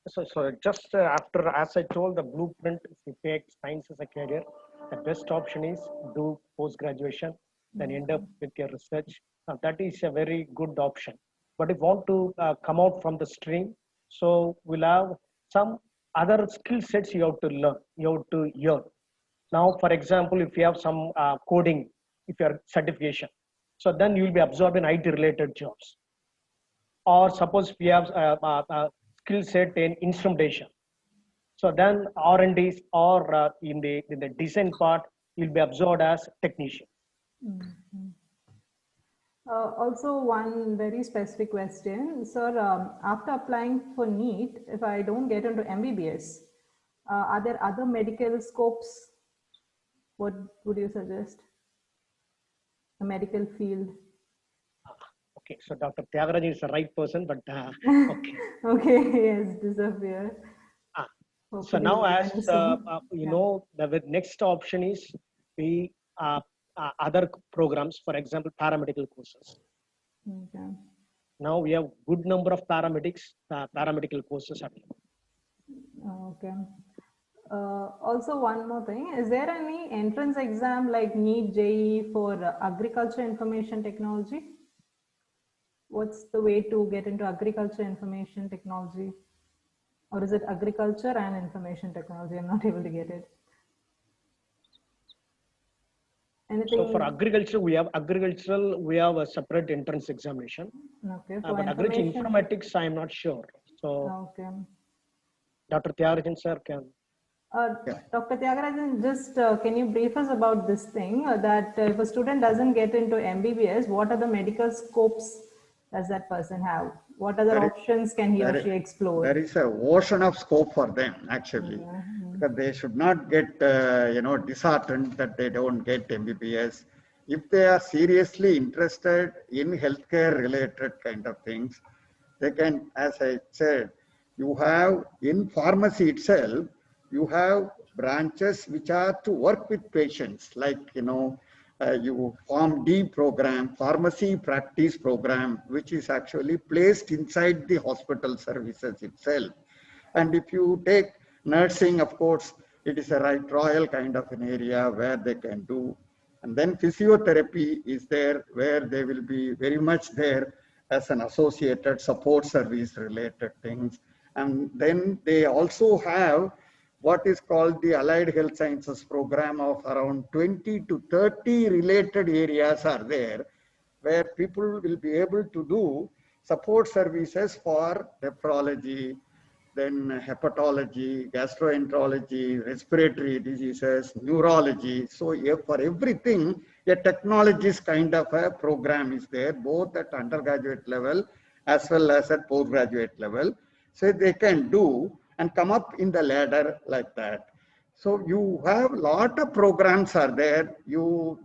So just after, as I told, the blueprint, if you take science as a career, the best option is do post-graduation, then end up with your research. That is a very good option. But if you want to come out from the stream, so we'll have some other skill sets you have to learn, you have to learn. Now, for example, if you have some coding, if you are certification, so then you will be absorbed in IT-related jobs. Or suppose we have a skill set in instrumentation, so then R&Ds or in the design part, you'll be absorbed as technician. Also, one very specific question, sir. After applying for NEET, if I don't get into MBBS, are there other medical scopes? What would you suggest? A medical field. Okay, so Dr. Tyagarajan is the right person, but okay. Okay, yes, disappear. So now, as the next option is the other programs, for example, paramedical courses. Okay. Now we have good number of paramedical courses available. Okay. Also, one more thing, is there any entrance exam like NEET JEE for agriculture information technology? What's the way to get into agriculture information technology? Or is it agriculture and information technology? I'm not able to get it. Anything? So for agriculture, we have a separate entrance examination. Okay. But agriculture informatics, I am not sure. So okay. Dr. Tyagarajan sir can. Dr. Tyagarajan, just can you brief us about this thing that if a student doesn't get into MBBS, what are the medical scopes does that person have? What other options can he or she explore? There is an ocean of scope for them, actually. Because they should not get, disheartened that they don't get MBBS. If they are seriously interested in healthcare related kind of things, they can, as I said, you have in pharmacy itself, you have branches which are to work with patients, like, you Form D program, pharmacy practice program, which is actually placed inside the hospital services itself. And if you take nursing, of course, it is a royal kind of an area where they can do. And then physiotherapy is there, where they will be very much there as an associated support service related things. And then they also have what is called the Allied Health Sciences program of around 20 to 30 related areas are there, where people will be able to do support services for nephrology, then hepatology, gastroenterology, respiratory diseases, neurology. So for everything, a technologist kind of a program is there, both at undergraduate level as well as at postgraduate level. So they can do and come up in the ladder like that. So you have a lot of programs are there.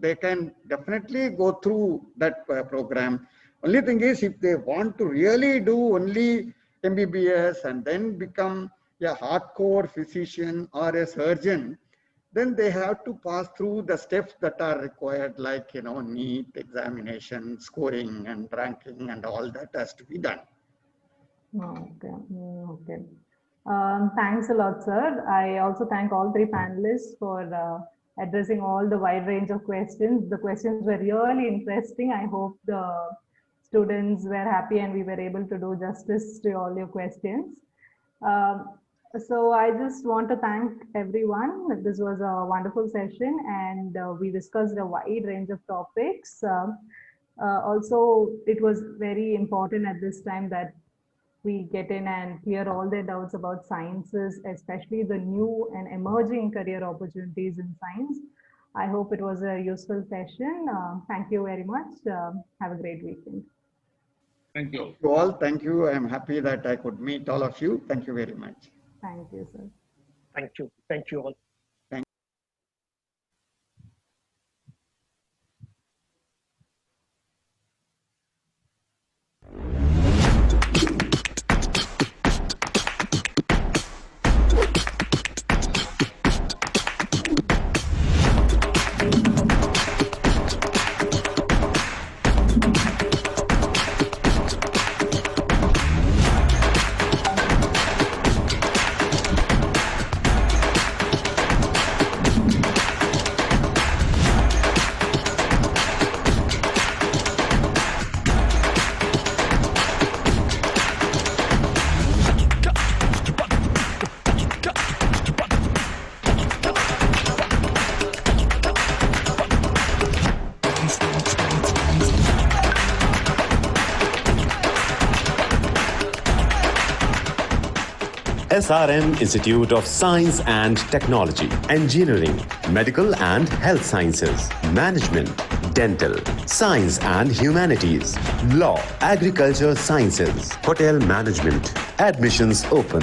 They can definitely go through that program. Only thing is, if they want to really do only MBBS and then become a hardcore physician or a surgeon, then they have to pass through the steps that are required, like, NEET examination, scoring and ranking and all that has to be done. Okay. Okay. Thanks a lot, sir. I also thank all three panelists for addressing all the wide range of questions. The questions were really interesting. I hope the students were happy and we were able to do justice to all your questions. So I just want to thank everyone. This was a wonderful session and we discussed a wide range of topics. Also, it was very important at this time that we get in and clear all their doubts about sciences, especially the new and emerging career opportunities in science. I hope it was a useful session. Thank you very much. Have a great weekend. Thank you. Thank you all. Thank you. I am happy that I could meet all of you. Thank you very much. Thank you, sir. Thank you. Thank you all. SRM Institute of Science and Technology, Engineering, Medical and Health Sciences, Management, Dental, Science and Humanities, Law, Agriculture Sciences, Hotel Management. Admissions open.